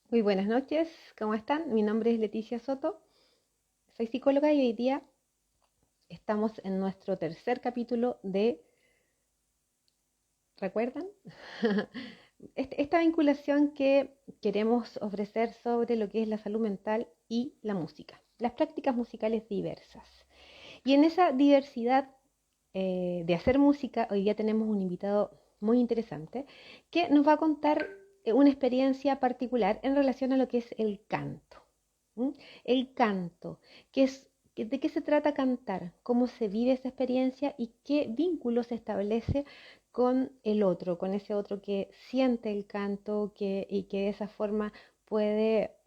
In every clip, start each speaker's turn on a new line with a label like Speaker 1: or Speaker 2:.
Speaker 1: Muy buenas noches, ¿cómo están? Mi nombre es Leticia Soto, soy psicóloga y hoy día estamos en nuestro tercer capítulo de, ¿recuerdan? Esta vinculación que queremos ofrecer sobre lo que es la salud mental y la música, las prácticas musicales diversas. Y en esa diversidad de hacer música, hoy día tenemos un invitado muy interesante que nos va a contar una experiencia particular en relación a lo que es el canto. ¿Mm? El canto, ¿de qué se trata cantar? ¿Cómo se vive esa experiencia y qué vínculo se establece con el otro, con ese otro que siente el canto y que de esa forma puede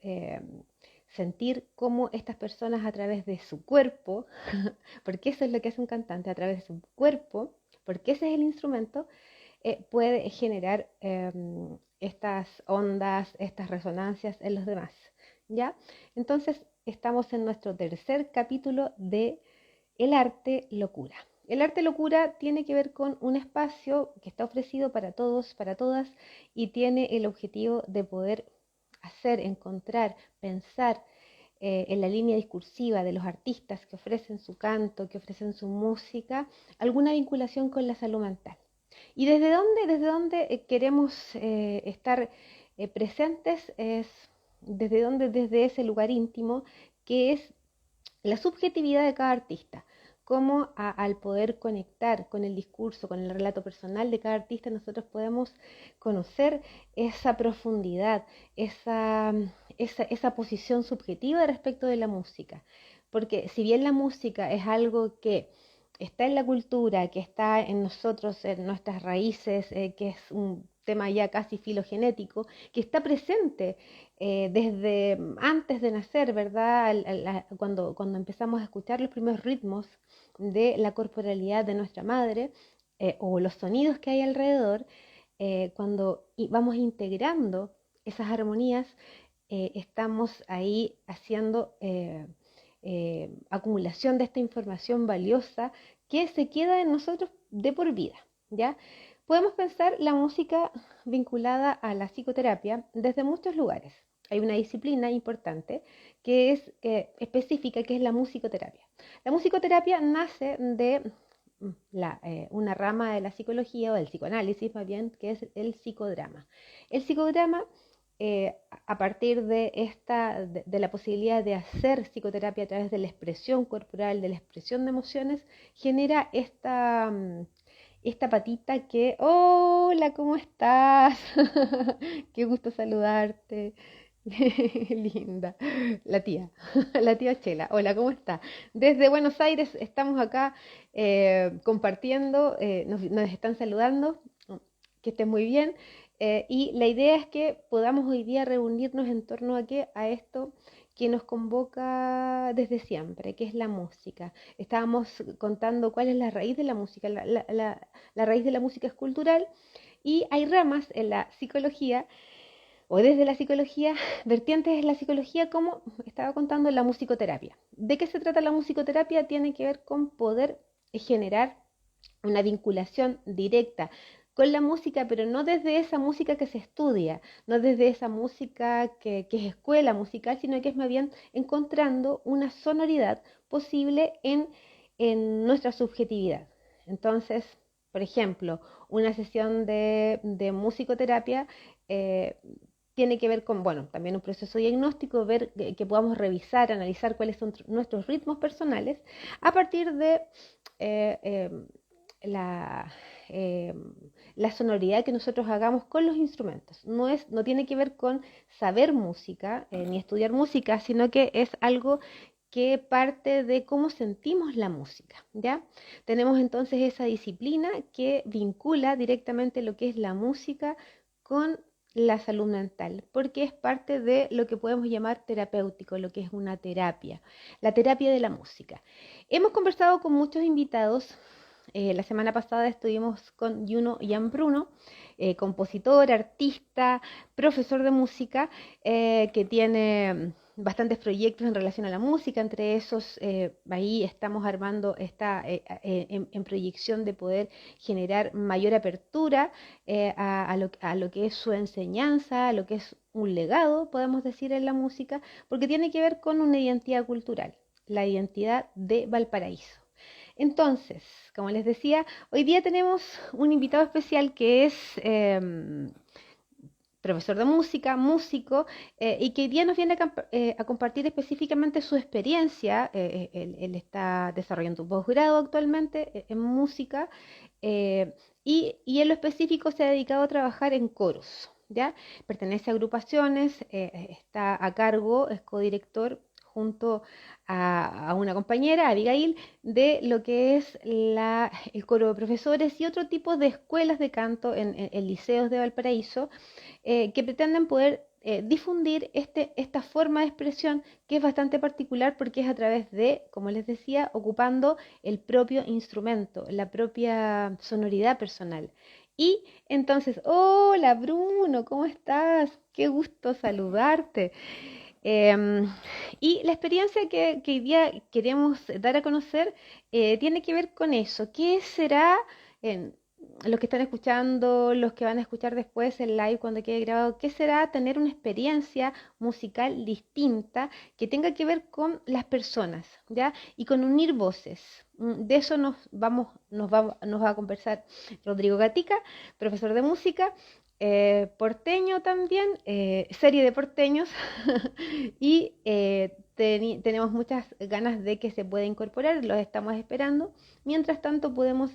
Speaker 1: sentir cómo estas personas a través de su cuerpo, porque eso es lo que hace un cantante, a través de su cuerpo, porque ese es el instrumento, puede generar estas ondas, estas resonancias en los demás. ¿Ya? Entonces, estamos en nuestro tercer capítulo de El arte locura. El arte locura tiene que ver con un espacio que está ofrecido para todos, para todas, y tiene el objetivo de poder hacer, encontrar, pensar en la línea discursiva de los artistas que ofrecen su canto, que ofrecen su música, alguna vinculación con la salud mental. ¿Y desde dónde queremos estar presentes? Es desde dónde, desde ese lugar íntimo que es la subjetividad de cada artista, cómo al poder conectar con el discurso, con el relato personal de cada artista, nosotros podemos conocer esa profundidad, esa posición subjetiva respecto de la música. Porque si bien la música es algo que está en la cultura, que está en nosotros, en nuestras raíces, que es un tema ya casi filogenético, que está presente desde antes de nacer, ¿verdad? Cuando empezamos a escuchar los primeros ritmos de la corporalidad de nuestra madre o los sonidos que hay alrededor, cuando vamos integrando esas armonías, estamos ahí haciendo acumulación de esta información valiosa que se queda en nosotros de por vida, ¿ya? Podemos pensar la música vinculada a la psicoterapia desde muchos lugares. Hay una disciplina importante que es específica, que es la musicoterapia. La musicoterapia nace de una rama de la psicología o del psicoanálisis más bien, que es el psicodrama. El psicodrama a partir de la posibilidad de hacer psicoterapia a través de la expresión corporal, de la expresión de emociones, genera esta patita que, hola, ¿cómo estás? Qué gusto saludarte. Linda, la tía, la tía Chela. Hola, ¿cómo está? Desde Buenos Aires estamos acá compartiendo, nos están saludando, que estén muy bien. Y la idea es que podamos hoy día reunirnos en torno a qué, a esto que nos convoca desde siempre, que es la música. Estábamos contando cuál es la raíz de la música. La raíz de la música es cultural y hay ramas en la psicología o desde la psicología, vertientes de la psicología, como estaba contando, la musicoterapia. ¿De qué se trata la musicoterapia? Tiene que ver con poder generar una vinculación directa con la música, pero no desde esa música que se estudia, no desde esa música que es escuela musical, sino que es más bien encontrando una sonoridad posible en nuestra subjetividad. Entonces, por ejemplo, una sesión de musicoterapia eh, tiene que ver con, bueno, también un proceso diagnóstico, ver que podamos revisar, analizar cuáles son nuestros ritmos personales a partir de eh, eh, la, eh, la sonoridad que nosotros hagamos con los instrumentos. No tiene que ver con saber música ni estudiar música, sino que es algo que parte de cómo sentimos la música, ¿ya? Tenemos entonces esa disciplina que vincula directamente lo que es la música con la salud mental, porque es parte de lo que podemos llamar terapéutico, lo que es una terapia, la terapia de la música. Hemos conversado con muchos invitados. La semana pasada estuvimos con Juno Bruno, compositor, artista, profesor de música, que tiene bastantes proyectos en relación a la música. Entre esos, ahí estamos armando en proyección de poder generar mayor apertura a lo que es su enseñanza, a lo que es un legado, podemos decir, en la música, porque tiene que ver con una identidad cultural, la identidad de Valparaíso. Entonces, como les decía, hoy día tenemos un invitado especial que es profesor de música, músico, y que hoy día nos viene a compartir específicamente su experiencia. Él está desarrollando un posgrado actualmente en música, y en lo específico se ha dedicado a trabajar en coros, ¿ya? Pertenece a agrupaciones, está a cargo, es codirector junto a una compañera, Abigail, de lo que es el coro de profesores y otro tipo de escuelas de canto en liceos de Valparaíso, que pretenden poder difundir esta forma de expresión que es bastante particular porque es a través de, como les decía, ocupando el propio instrumento, la propia sonoridad personal. Y entonces, hola Bruno, ¿cómo estás? Qué gusto saludarte. Em, y la experiencia que hoy día queremos dar a conocer tiene que ver con eso. ¿Qué será, en los que están escuchando, los que van a escuchar después el live cuando quede grabado, qué será tener una experiencia musical distinta que tenga que ver con las personas, ¿ya? Y con unir voces? De eso nos va a conversar Rodrigo Gatica, profesor de música, porteño también, serie de porteños, y tenemos muchas ganas de que se pueda incorporar, los estamos esperando. Mientras tanto, podemos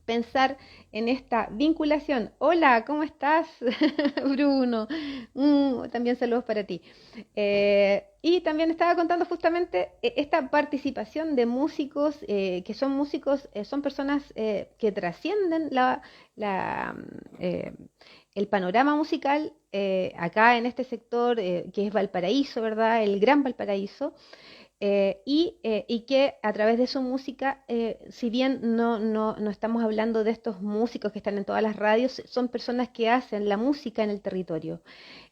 Speaker 1: pensar en esta vinculación. Hola, ¿cómo estás, Bruno? También saludos para ti. Y también estaba contando justamente esta participación de músicos, que son músicos, son personas que trascienden la, eh, el panorama musical acá en este sector que es Valparaíso, ¿verdad? El Gran Valparaíso. Y que a través de su música, si bien no estamos hablando de estos músicos que están en todas las radios, son personas que hacen la música en el territorio.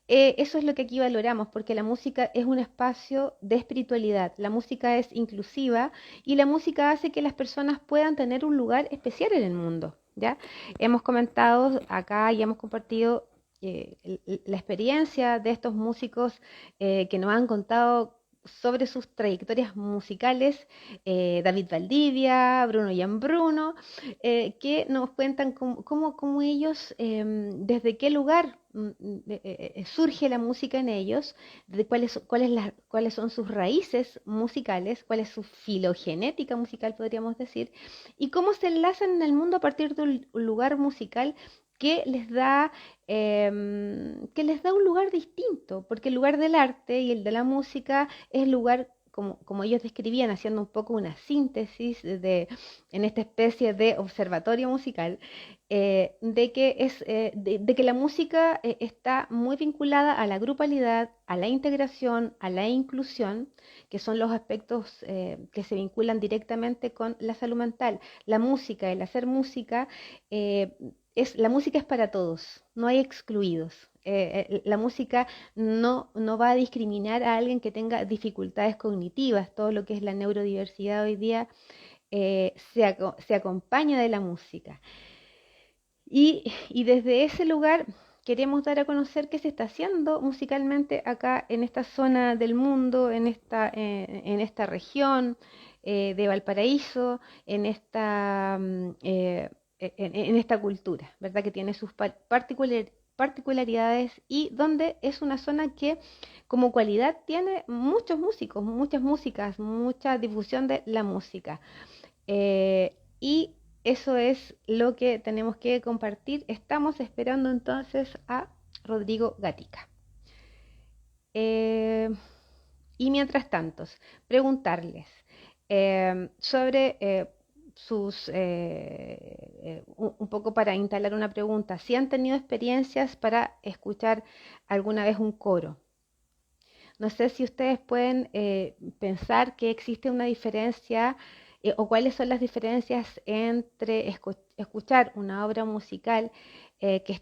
Speaker 1: Eso es lo que aquí valoramos, porque la música es un espacio de espiritualidad, la música es inclusiva y la música hace que las personas puedan tener un lugar especial en el mundo, ¿ya? Hemos comentado acá y hemos compartido la experiencia de estos músicos que nos han contado sobre sus trayectorias musicales, David Valdivia, Bruno Gianbruno, que nos cuentan cómo ellos, desde qué lugar surge la música en ellos, de cuáles son sus raíces musicales, cuál es su filogenética musical, podríamos decir, y cómo se enlazan en el mundo a partir de un lugar musical que les da un lugar distinto, porque el lugar del arte y el de la música es el lugar, como ellos describían, haciendo un poco una síntesis en esta especie de observatorio musical, de que la música está muy vinculada a la grupalidad, a la integración, a la inclusión, que son los aspectos que se vinculan directamente con la salud mental. La música, el hacer música, la música es para todos, no hay excluidos. La música no va a discriminar a alguien que tenga dificultades cognitivas. Todo lo que es la neurodiversidad hoy día se acompaña de la música. Y desde ese lugar queremos dar a conocer qué se está haciendo musicalmente acá en esta zona del mundo, en esta región de Valparaíso, en esta cultura, ¿verdad? Que tiene sus particularidades y donde es una zona que como cualidad tiene muchos músicos, muchas músicas, mucha difusión de la música. Y eso es lo que tenemos que compartir. Estamos esperando entonces a Rodrigo Gatica. Y mientras tanto, preguntarles sobre un poco para instalar una pregunta, si han tenido experiencias para escuchar alguna vez un coro. No sé si ustedes pueden pensar que existe una diferencia o cuáles son las diferencias entre escuchar una obra musical que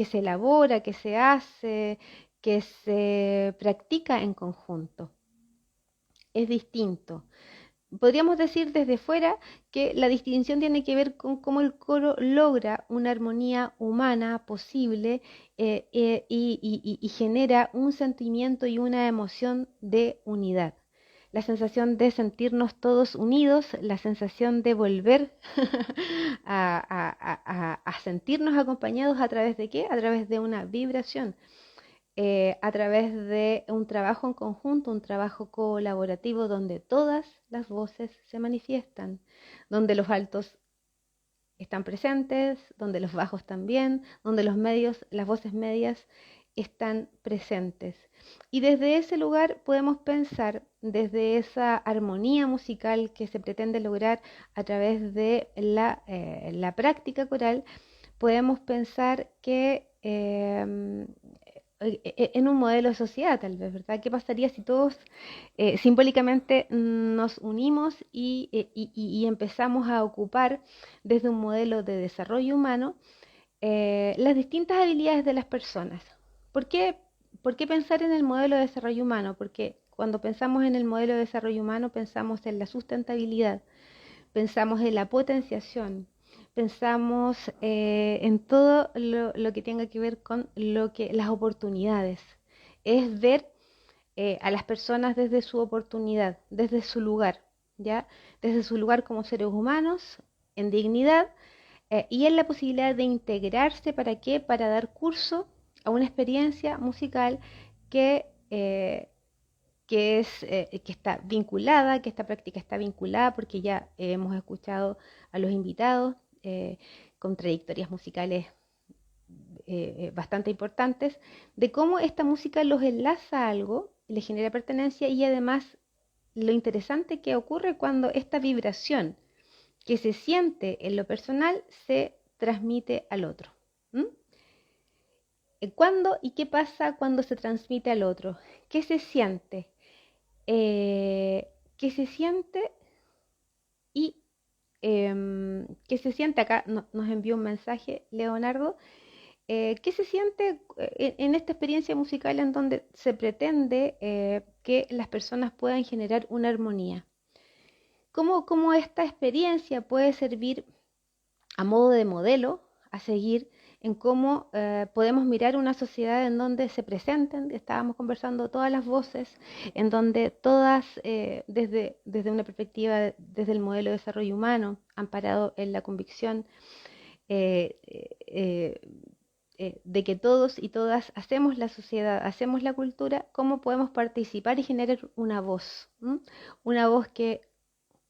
Speaker 1: se elabora, que se hace, que se practica en conjunto. Es distinto. podríamos decir desde fuera que la distinción tiene que ver con cómo el coro logra una armonía humana posible y genera un sentimiento y una emoción de unidad. La sensación de sentirnos todos unidos, la sensación de volver a sentirnos acompañados a través de ¿qué? A través de una vibración, a través de un trabajo en conjunto, un trabajo colaborativo donde todas las voces se manifiestan, donde los altos están presentes, donde los bajos también, donde los medios, las voces medias están presentes. Y desde ese lugar podemos pensar, desde esa armonía musical que se pretende lograr a través de la práctica coral, podemos pensar que en un modelo de sociedad, tal vez, ¿verdad? ¿Qué pasaría si todos simbólicamente nos unimos y empezamos a ocupar desde un modelo de desarrollo humano las distintas habilidades de las personas? ¿Por qué, ¿Por qué pensar en el modelo de desarrollo humano? Porque cuando pensamos en el modelo de desarrollo humano pensamos en la sustentabilidad, pensamos en la potenciación, pensamos en todo lo que tenga que ver con las oportunidades. Es ver a las personas desde su oportunidad, desde su lugar, ¿ya? Desde su lugar como seres humanos, en dignidad, y en la posibilidad de integrarse, ¿para qué? Para dar curso a una experiencia musical que está vinculada, que esta práctica está vinculada, porque ya hemos escuchado a los invitados con trayectorias musicales bastante importantes, de cómo esta música los enlaza a algo, les genera pertenencia y además lo interesante que ocurre cuando esta vibración que se siente en lo personal se transmite al otro. ¿Mm? ¿Cuándo y qué pasa cuando se transmite al otro? ¿Qué se siente? ¿Qué se siente? Y ¿qué se siente? Acá nos envió un mensaje Leonardo. ¿Qué se siente en esta experiencia musical en donde se pretende que las personas puedan generar una armonía? ¿Cómo esta experiencia puede servir a modo de modelo a seguir en cómo podemos mirar una sociedad en donde se presenten, estábamos conversando, todas las voces, en donde todas, desde una perspectiva, desde el modelo de desarrollo humano, amparado en la convicción eh, eh, de que todos y todas hacemos la sociedad, hacemos la cultura, cómo podemos participar y generar una voz, ¿m? Una voz que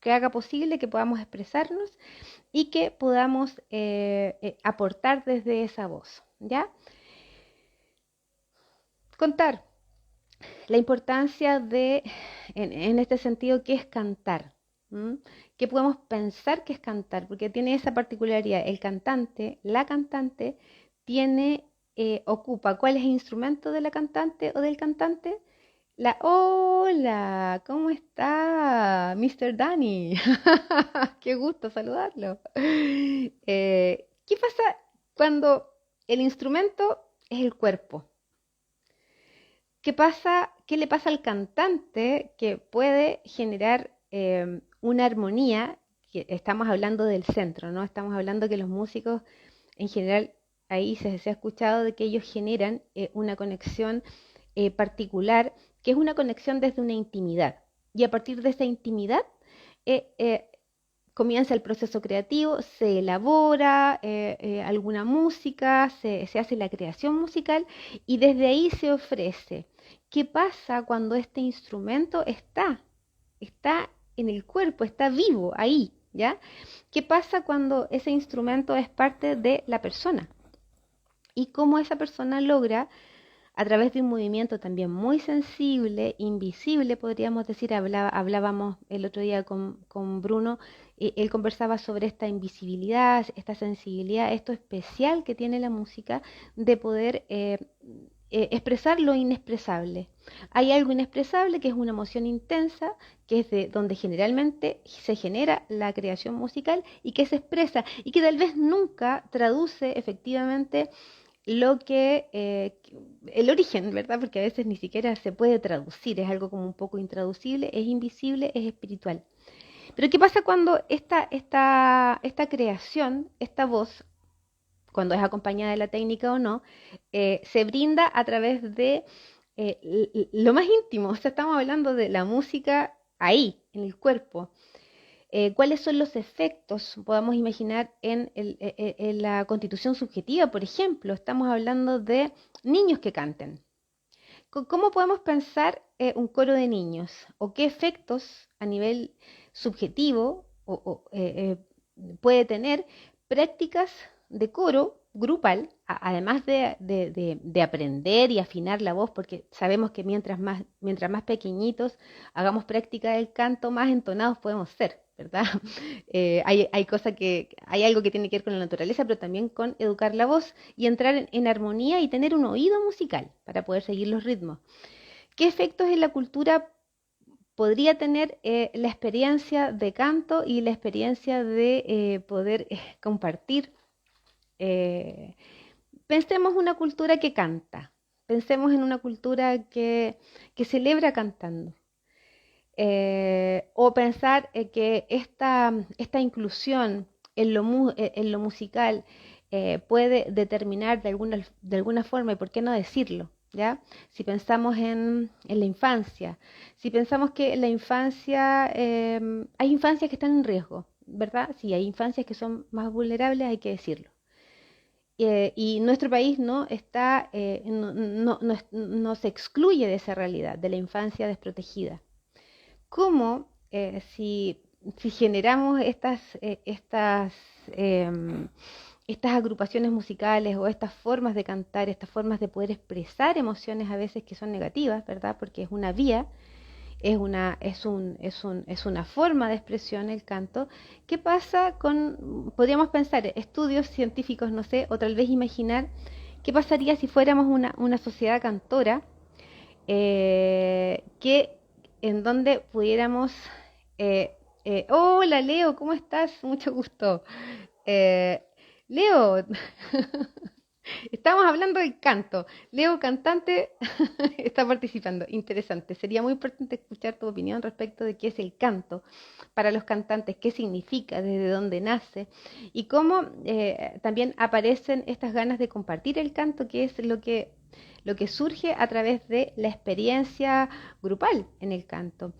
Speaker 1: haga posible que podamos expresarnos y que podamos aportar desde esa voz, ¿ya? Contar la importancia en este sentido, qué es cantar, ¿m? ¿Qué podemos pensar que es cantar? Porque tiene esa particularidad, el cantante, la cantante, ocupa, ¿cuál es el instrumento de la cantante o del cantante? Hola, ¿cómo está, Mr. Danny? Qué gusto saludarlo. ¿Qué pasa cuando el instrumento es el cuerpo? ¿Qué pasa? ¿Qué le pasa al cantante que puede generar una armonía? Que estamos hablando del centro, ¿no? Estamos hablando que los músicos en general, ahí se ha escuchado de que ellos generan una conexión particular, que es una conexión desde una intimidad. Y a partir de esa intimidad comienza el proceso creativo, se elabora alguna música, se hace la creación musical y desde ahí se ofrece. ¿Qué pasa cuando este instrumento está en el cuerpo, está vivo ahí, ¿ya? ¿Qué pasa cuando ese instrumento es parte de la persona? Y cómo esa persona logra, a través de un movimiento también muy sensible, invisible, podríamos decir, hablábamos el otro día con Bruno, él conversaba sobre esta invisibilidad, esta sensibilidad, esto especial que tiene la música de poder expresar lo inexpresable. Hay algo inexpresable que es una emoción intensa, que es de donde generalmente se genera la creación musical y que se expresa y que tal vez nunca traduce efectivamente el origen, ¿verdad? Porque a veces ni siquiera se puede traducir, es algo como un poco intraducible, es invisible, es espiritual. Pero ¿qué pasa cuando esta creación, esta voz, cuando es acompañada de la técnica o no, se brinda a través de lo más íntimo? O sea, estamos hablando de la música ahí, en el cuerpo. ¿Cuáles son los efectos, podamos imaginar, en la constitución subjetiva, por ejemplo? Estamos hablando de niños que canten. ¿Cómo podemos pensar un coro de niños? ¿O qué efectos a nivel subjetivo puede tener prácticas de coro grupal, además de aprender y afinar la voz, porque sabemos que mientras más pequeñitos hagamos práctica del canto, más entonados podemos ser, ¿verdad? Hay algo que tiene que ver con la naturaleza, pero también con educar la voz y entrar en armonía y tener un oído musical para poder seguir los ritmos. ¿Qué efectos en la cultura podría tener la experiencia de canto y la experiencia de poder compartir? Pensemos una cultura que canta, pensemos en una cultura que celebra cantando. O pensar que esta inclusión en lo musical puede determinar de alguna forma, y por qué no decirlo, ¿ya? Si pensamos en la infancia, si pensamos que la infancia, hay infancias que están en riesgo, ¿verdad? Si hay infancias que son más vulnerables, hay que decirlo. Y nuestro país no se excluye de esa realidad, de la infancia desprotegida. ¿Cómo si generamos estas agrupaciones musicales o estas formas de cantar, estas formas de poder expresar emociones a veces que son negativas, ¿verdad? Porque es una vía, es una forma de expresión el canto. ¿Qué pasa podríamos pensar, estudios científicos, no sé, o tal vez imaginar, qué pasaría si fuéramos una sociedad cantora que en donde pudiéramos... hola Leo, ¿cómo estás? Mucho gusto. Eh, Leo, estamos hablando del canto. Leo, cantante, está participando. Interesante. Sería muy importante escuchar tu opinión respecto de qué es el canto para los cantantes, qué significa, desde dónde nace y cómo también aparecen estas ganas de compartir el canto, que es lo que surge a través de la experiencia grupal en el canto.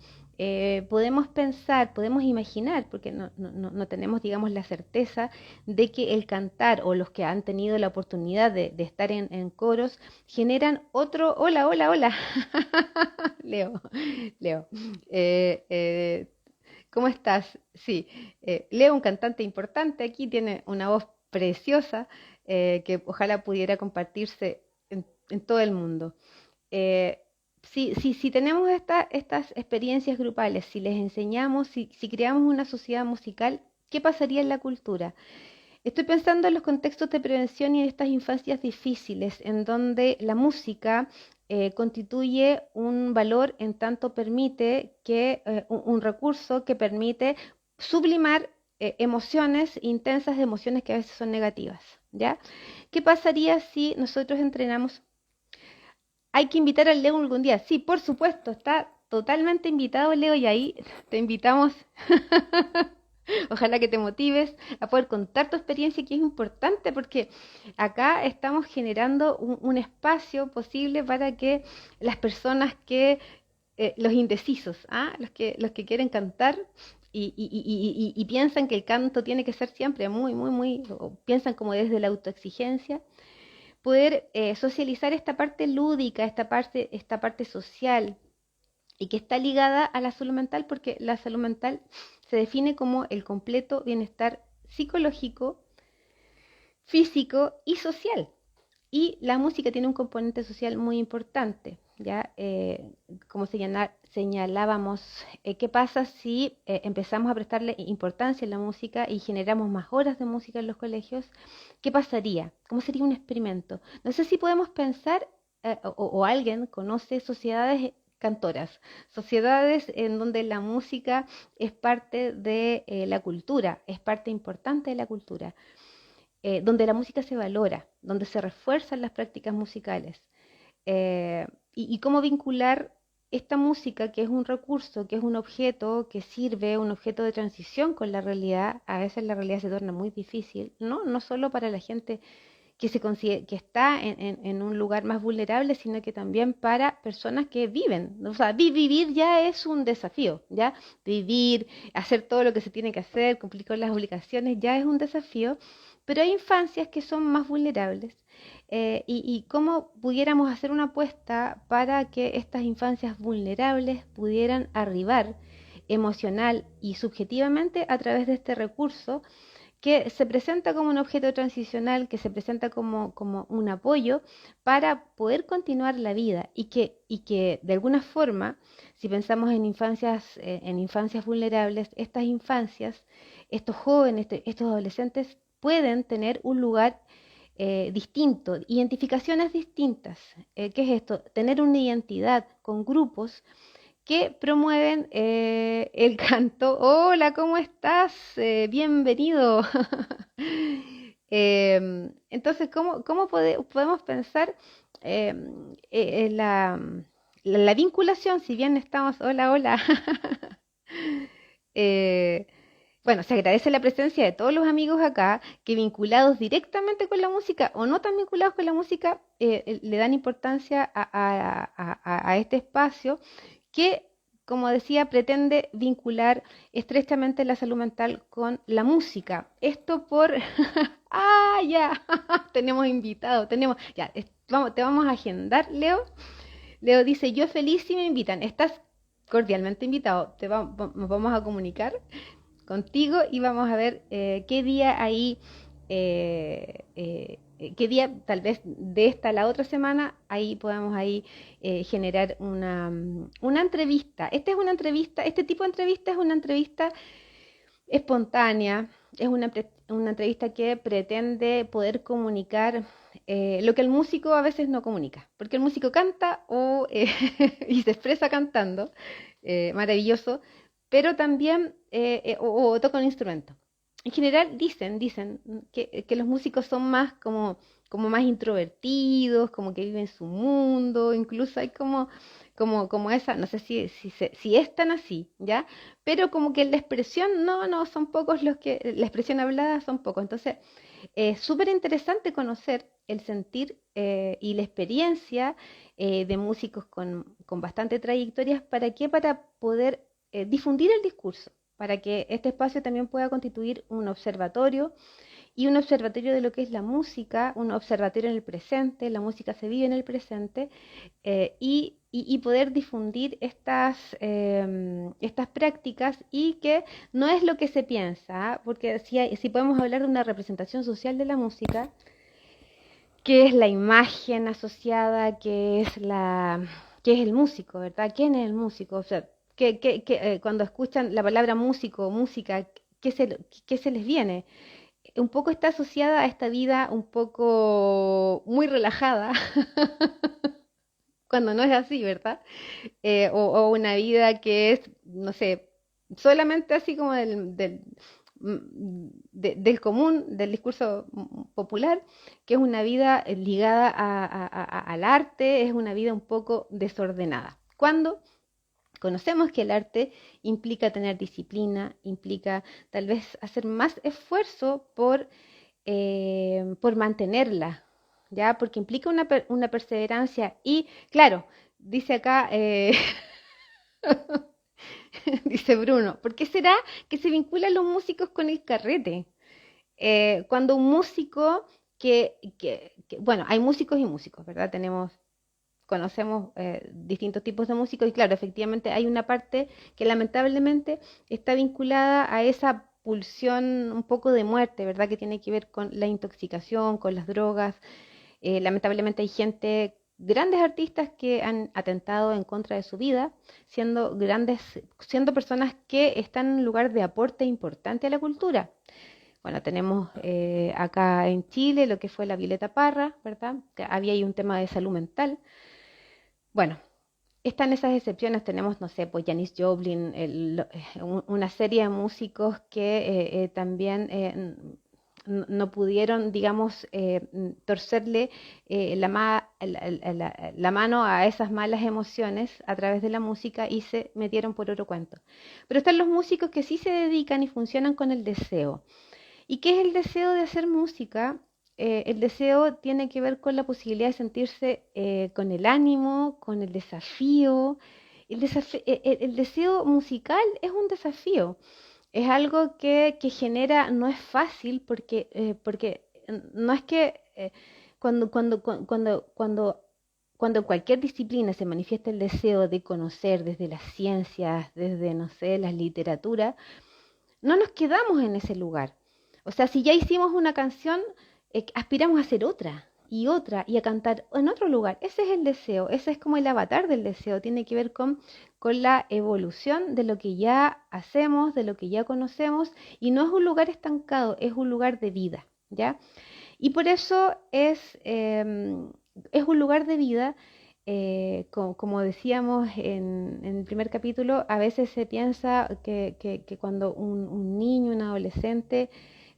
Speaker 1: Podemos pensar, podemos imaginar, porque no tenemos, digamos, la certeza de que el cantar o los que han tenido la oportunidad de estar en coros generan otro, hola, hola, hola, Leo, Leo, eh, eh, ¿cómo estás? Sí, Leo, un cantante importante aquí, tiene una voz preciosa que ojalá pudiera compartirse en todo el mundo. Eh, si tenemos estas experiencias grupales, si les enseñamos, si creamos una sociedad musical, ¿qué pasaría en la cultura? Estoy pensando en los contextos de prevención y en estas infancias difíciles, en donde la música constituye un valor en tanto permite un recurso que permite sublimar emociones intensas, de emociones que a veces son negativas, ¿ya? ¿Qué pasaría si nosotros entrenamos? Hay que invitar al Leo algún día. Sí, por supuesto, está totalmente invitado, Leo, y ahí te invitamos. Ojalá que te motives a poder contar tu experiencia, que es importante porque acá estamos generando un espacio posible para que las personas los indecisos, los que quieren cantar y piensan que el canto tiene que ser siempre muy, muy, muy, o piensan como desde la autoexigencia, poder socializar esta parte lúdica, esta parte social, y que está ligada a la salud mental, porque la salud mental se define como el completo bienestar psicológico, físico y social. Y la música tiene un componente social muy importante, ¿ya? Como señalábamos, ¿qué pasa si empezamos a prestarle importancia a la música y generamos más horas de música en los colegios? ¿Qué pasaría? ¿Cómo sería un experimento? No sé si podemos pensar, o alguien conoce sociedades cantoras, sociedades en donde la música es parte de la cultura, es parte importante de la cultura, donde la música se valora, donde se refuerzan las prácticas musicales, y cómo vincular. esta música, que es un recurso, que es un objeto que sirve, un objeto de transición con la realidad, a veces la realidad se torna muy difícil, ¿no? No solo para la gente que está en un lugar más vulnerable, sino que también para personas que viven. O sea, vivir ya es un desafío, ¿ya? Vivir, hacer todo lo que se tiene que hacer, cumplir con las obligaciones, ya es un desafío, pero hay infancias que son más vulnerables. Y cómo pudiéramos hacer una apuesta para que estas infancias vulnerables pudieran arribar emocional y subjetivamente a través de este recurso que se presenta como un objeto transicional, que se presenta como un apoyo para poder continuar la vida y que de alguna forma, si pensamos en infancias vulnerables, estas infancias, estos jóvenes, estos adolescentes pueden tener un lugar distinto, identificaciones distintas. ¿Qué es esto? Tener una identidad con grupos que promueven el canto. Hola, ¿cómo estás? Bienvenido. Entonces, ¿cómo podemos pensar en la vinculación, si bien estamos, hola, hola? Eh, bueno, se agradece la presencia de todos los amigos acá que vinculados directamente con la música o no tan vinculados con la música, le dan importancia a este espacio que, como decía, pretende vincular estrechamente la salud mental con la música. Esto por... ah, ya, tenemos invitado, ya, te vamos a agendar, Leo. Leo dice, yo feliz si me invitan. Estás cordialmente invitado. Nos vamos a comunicar contigo y vamos a ver qué día ahí, qué día tal vez de esta a la otra semana, ahí podamos ahí generar una entrevista. Esta es una entrevista, este tipo de entrevista es una entrevista espontánea, es una entrevista que pretende poder comunicar lo que el músico a veces no comunica, porque el músico canta y se expresa cantando, maravilloso, pero también o toca un instrumento. En general dicen que los músicos son más como más introvertidos, como que viven su mundo, incluso hay como esa, no sé si es tan así, ¿ya? Pero como que la expresión, no, son pocos la expresión hablada son pocos. Entonces, es súper interesante conocer el sentir y la experiencia de músicos con bastante trayectorias. ¿Para qué? Para poder difundir el discurso, para que este espacio también pueda constituir un observatorio y un observatorio de lo que es la música, un observatorio en el presente, la música se vive en el presente, y poder difundir estas prácticas y que no es lo que se piensa, ¿ah? Porque si podemos hablar de una representación social de la música, que es la imagen asociada, que es el músico, ¿verdad? ¿Quién es el músico? O sea, cuando escuchan la palabra músico o música, ¿qué se les viene? Un poco está asociada a esta vida un poco muy relajada, cuando no es así, ¿verdad? O una vida que es, no sé, solamente así como del común, del discurso popular, que es una vida ligada al arte, es una vida un poco desordenada. Cuando conocemos que el arte implica tener disciplina, implica tal vez hacer más esfuerzo por mantenerla, ¿ya? Porque implica una perseverancia y, claro, dice acá, dice Bruno, ¿por qué será que se vinculan los músicos con el carrete? Cuando un músico bueno, hay músicos y músicos, ¿verdad? Conocemos distintos tipos de músicos y claro, efectivamente hay una parte que lamentablemente está vinculada a esa pulsión un poco de muerte, ¿verdad? Que tiene que ver con la intoxicación, con las drogas. Lamentablemente hay grandes artistas que han atentado en contra de su vida, siendo personas que están en un lugar de aporte importante a la cultura. Bueno, tenemos acá en Chile lo que fue la Violeta Parra, ¿verdad? Que había ahí un tema de salud mental. Bueno, están esas excepciones, tenemos, no sé, pues Janis Joplin, una serie de músicos que también no pudieron, digamos, torcerle la mano a esas malas emociones a través de la música y se metieron por otro cuento. Pero están los músicos que sí se dedican y funcionan con el deseo. ¿Y qué es el deseo de hacer música? El deseo tiene que ver con la posibilidad de sentirse con el ánimo, con el desafío. El deseo musical es un desafío. Es algo que genera, no es fácil porque no es que cuando en cualquier disciplina se manifiesta el deseo de conocer desde las ciencias, desde, no sé, las literaturas, no nos quedamos en ese lugar. O sea, si ya hicimos una canción, aspiramos a hacer otra y a cantar en otro lugar. Ese es el deseo, ese es como el avatar del deseo, tiene que ver con la evolución de lo que ya hacemos, de lo que ya conocemos, y no es un lugar estancado, es un lugar de vida, ¿ya? Y por eso es un lugar de vida. Como decíamos en el primer capítulo, a veces se piensa que cuando un niño, un adolescente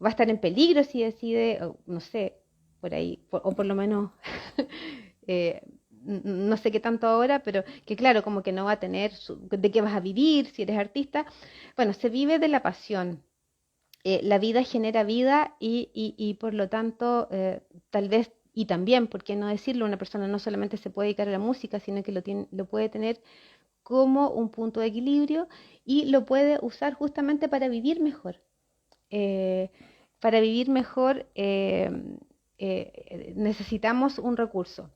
Speaker 1: va a estar en peligro si decide, no sé, por ahí, o por lo menos, eh, no sé qué tanto ahora, pero que claro, como que no va a tener de qué vas a vivir si eres artista. Bueno, se vive de la pasión. La vida genera vida y por lo tanto, tal vez, y también, ¿por qué no decirlo? Una persona no solamente se puede dedicar a la música, sino que lo puede tener como un punto de equilibrio y lo puede usar justamente para vivir mejor. Eh, para vivir mejor necesitamos un recurso.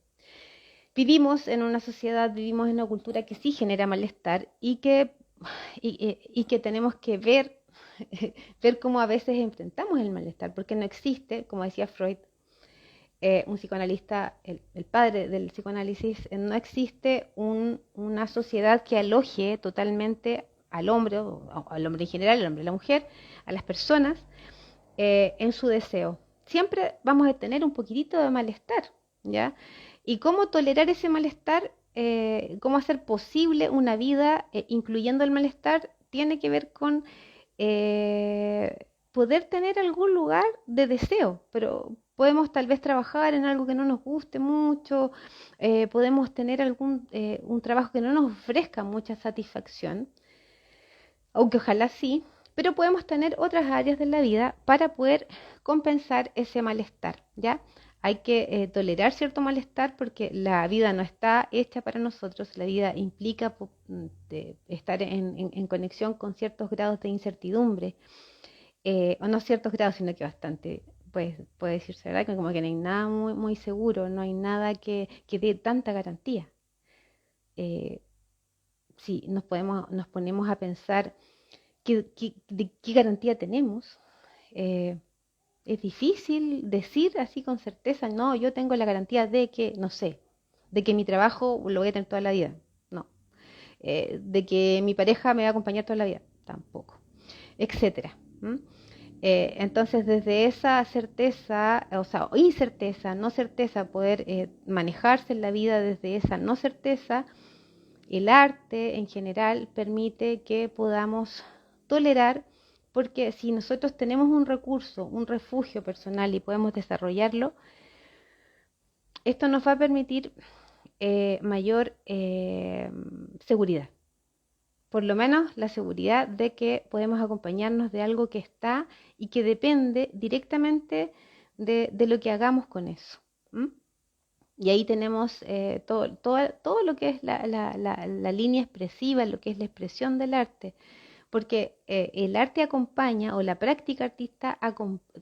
Speaker 1: Vivimos en una sociedad, vivimos en una cultura que sí genera malestar y que tenemos que ver cómo a veces enfrentamos el malestar, porque no existe, como decía Freud, un psicoanalista, el padre del psicoanálisis, no existe una sociedad que aloje totalmente al hombre, o al hombre en general, al hombre y la mujer, a las personas, en su deseo. Siempre vamos a tener un poquitito de malestar, ¿ya? Y cómo tolerar ese malestar, cómo hacer posible una vida incluyendo el malestar, tiene que ver con poder tener algún lugar de deseo, pero podemos tal vez trabajar en algo que no nos guste mucho, podemos tener un trabajo que no nos ofrezca mucha satisfacción, aunque ojalá sí, pero podemos tener otras áreas de la vida para poder compensar ese malestar, ¿ya? Hay que tolerar cierto malestar porque la vida no está hecha para nosotros, la vida implica estar en conexión con ciertos grados de incertidumbre, o no ciertos grados, sino que bastante, pues puede decirse, ¿verdad? Que como que no hay nada muy, muy seguro, no hay nada que dé tanta garantía. Eh, si nos ponemos a pensar de qué garantía tenemos. Eh, es difícil decir así con certeza, no, yo tengo la garantía de que, no sé, de que mi trabajo lo voy a tener toda la vida, no. De que mi pareja me va a acompañar toda la vida, tampoco, etcétera. Entonces, desde esa certeza, o sea, incerteza, no certeza, poder manejarse en la vida desde esa no certeza, el arte en general permite que podamos tolerar, porque si nosotros tenemos un recurso, un refugio personal y podemos desarrollarlo, esto nos va a permitir mayor seguridad. Por lo menos la seguridad de que podemos acompañarnos de algo que está y que depende directamente de lo que hagamos con eso. ¿M? Y ahí tenemos todo lo que es la línea expresiva, lo que es la expresión del arte, porque el arte acompaña, o la práctica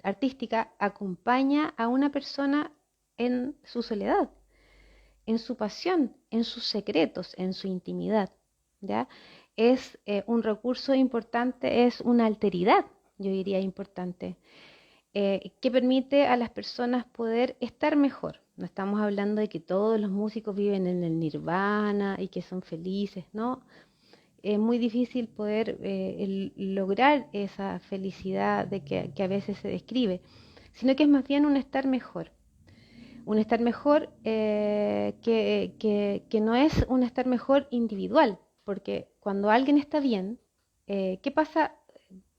Speaker 1: artística acompaña a una persona en su soledad, en su pasión, en sus secretos, en su intimidad, ¿ya? Es un recurso importante, es una alteridad, yo diría importante, que permite a las personas poder estar mejor. No estamos hablando de que todos los músicos viven en el nirvana y que son felices, ¿no? Es muy difícil poder lograr esa felicidad que a veces se describe, sino que es más bien un estar mejor que no es un estar mejor individual, porque cuando alguien está bien, ¿qué pasa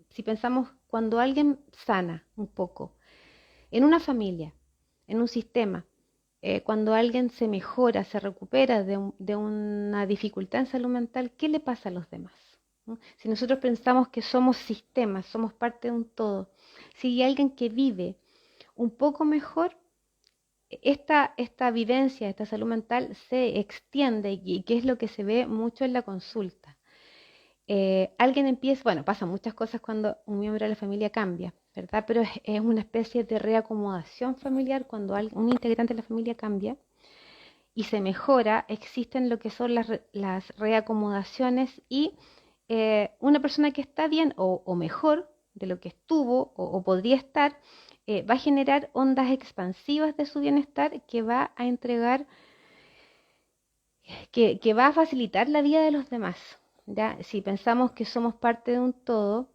Speaker 1: si pensamos cuando alguien sana un poco? En una familia, en un sistema, cuando alguien se mejora, se recupera de una dificultad en salud mental, ¿qué le pasa a los demás? ¿No? Si nosotros pensamos que somos sistemas, somos parte de un todo, si hay alguien que vive un poco mejor, esta vivencia, esta salud mental se extiende y que es lo que se ve mucho en la consulta. Alguien empieza, bueno, pasan muchas cosas cuando un miembro de la familia cambia, ¿verdad? Pero es una especie de reacomodación familiar cuando un integrante de la familia cambia y se mejora, existen lo que son las reacomodaciones y una persona que está bien o mejor de lo que estuvo o podría estar, va a generar ondas expansivas de su bienestar que va a entregar, que va a facilitar la vida de los demás. ¿Ya? Si pensamos que somos parte de un todo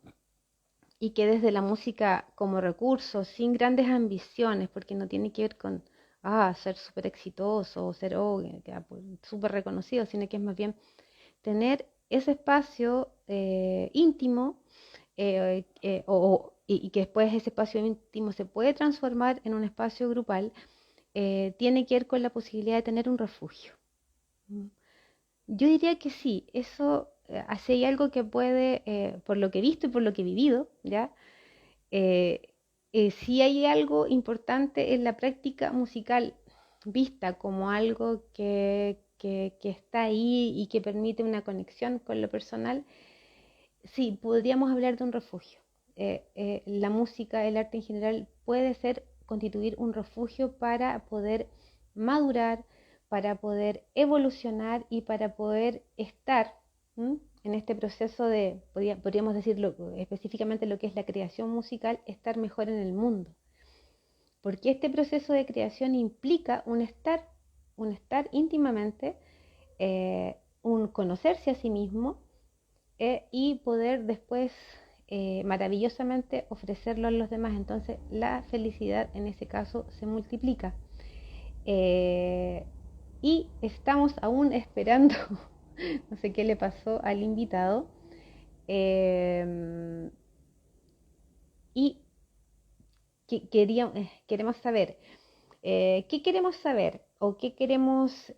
Speaker 1: y que desde la música como recurso, sin grandes ambiciones, porque no tiene que ver con ser súper exitoso o ser súper reconocido, sino que es más bien tener ese espacio íntimo y que después ese espacio íntimo se puede transformar en un espacio grupal, tiene que ver con la posibilidad de tener un refugio. Yo diría que sí, eso, así hay algo que puede, por lo que he visto y por lo que he vivido, ¿ya? Sí hay algo importante en la práctica musical vista como algo que está ahí y que permite una conexión con lo personal. Sí, podríamos hablar de un refugio. La música, el arte en general puede constituir un refugio para poder madurar, para poder evolucionar y para poder estar en este proceso de, podríamos decirlo específicamente lo que es la creación musical, estar mejor en el mundo. Porque este proceso de creación implica un estar íntimamente, un conocerse a sí mismo y poder después maravillosamente ofrecerlo a los demás. Entonces la felicidad en ese caso se multiplica. Y estamos aún esperando, no sé qué le pasó al invitado, y queremos saber, ¿qué queremos saber o qué queremos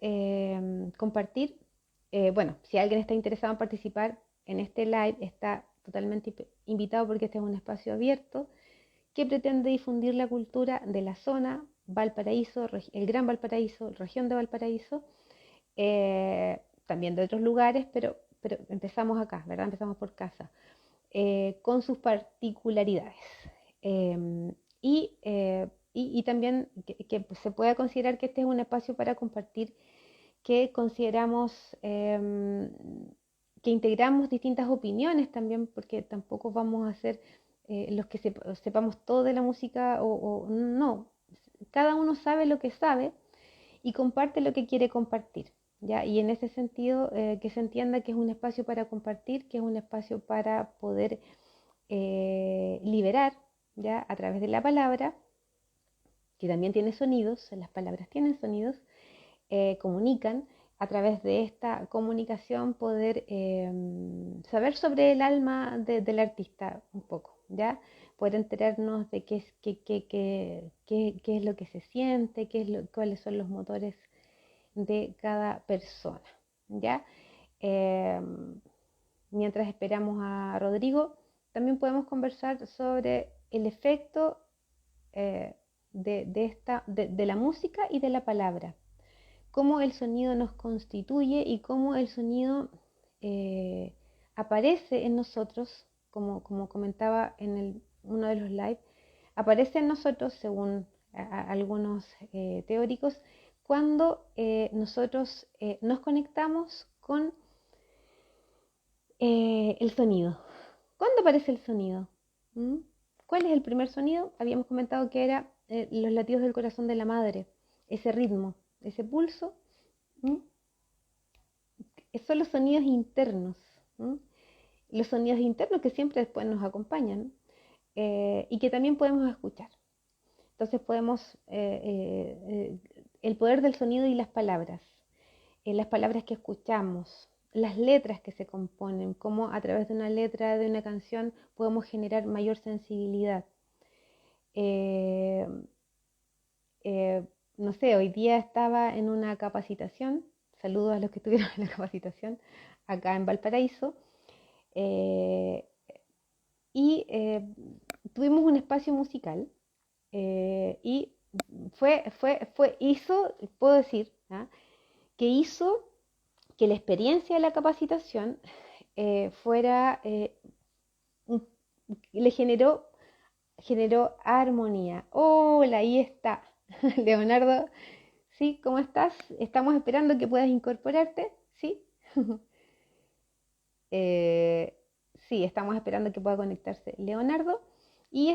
Speaker 1: compartir? Bueno, si alguien está interesado en participar en este live, está totalmente invitado porque este es un espacio abierto que pretende difundir la cultura de la zona, Valparaíso, el Gran Valparaíso, región de Valparaíso, también de otros lugares, pero empezamos acá, ¿verdad? Empezamos por casa, con sus particularidades. Eh, y también que se pueda considerar que este es un espacio para compartir que consideramos que integramos distintas opiniones también, porque tampoco vamos a ser los que sepamos todo de la música o no. Cada uno sabe lo que sabe y comparte lo que quiere compartir. ¿Ya? Y en ese sentido, que se entienda que es un espacio para compartir, que es un espacio para poder liberar, ¿ya? A través de la palabra, que también tiene sonidos, las palabras tienen sonidos, comunican, a través de esta comunicación poder saber sobre el alma del artista un poco, ¿ya? Poder enterarnos de qué es lo que se siente, cuáles son los motores de cada persona, ¿ya? Eh, Mientras esperamos a Rodrigo, también podemos conversar sobre el efecto de la música y de la palabra, cómo el sonido nos constituye y cómo el sonido aparece en nosotros, como comentaba en uno de los live, aparece en nosotros, según algunos teóricos, cuando nosotros nos conectamos con el sonido. ¿Cuándo aparece el sonido? ¿Mm? ¿Cuál es el primer sonido? Habíamos comentado que era los latidos del corazón de la madre, ese ritmo, ese pulso. ¿Mm? Son los sonidos internos. ¿Mm? Los sonidos internos que siempre después nos acompañan y que también podemos escuchar. Entonces podemos, el poder del sonido y las palabras que escuchamos, las letras que se componen, cómo a través de una letra de una canción podemos generar mayor sensibilidad. eh, eh, no sé, hoy día estaba en una capacitación, saludos a los que estuvieron en la capacitación acá en Valparaíso, eh, y tuvimos un espacio musical y hizo, puedo decir, ¿ah? Que hizo que la experiencia de la capacitación fuera, le generó armonía. Hola, ahí está. Leonardo, ¿sí? ¿Cómo estás? Estamos esperando que puedas incorporarte, ¿sí? Eh, sí, estamos esperando que pueda conectarse Leonardo. Y yo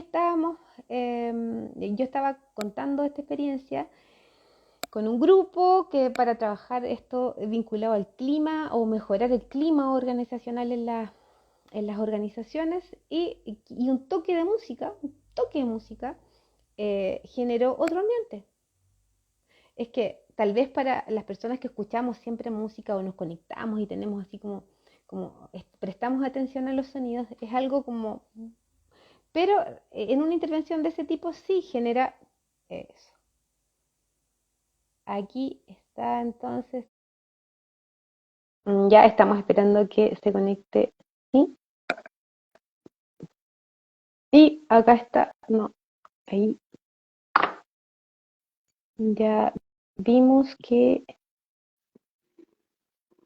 Speaker 1: estaba contando esta experiencia con un grupo que para trabajar esto vinculado al clima o mejorar el clima organizacional en las organizaciones y un toque de música generó otro ambiente. Es que tal vez para las personas que escuchamos siempre música o nos conectamos y tenemos así como prestamos atención a los sonidos, es algo como, pero en una intervención de ese tipo sí genera eso. Aquí está entonces, ya estamos esperando que se conecte, ¿sí? Y acá está, no, ahí ya vimos que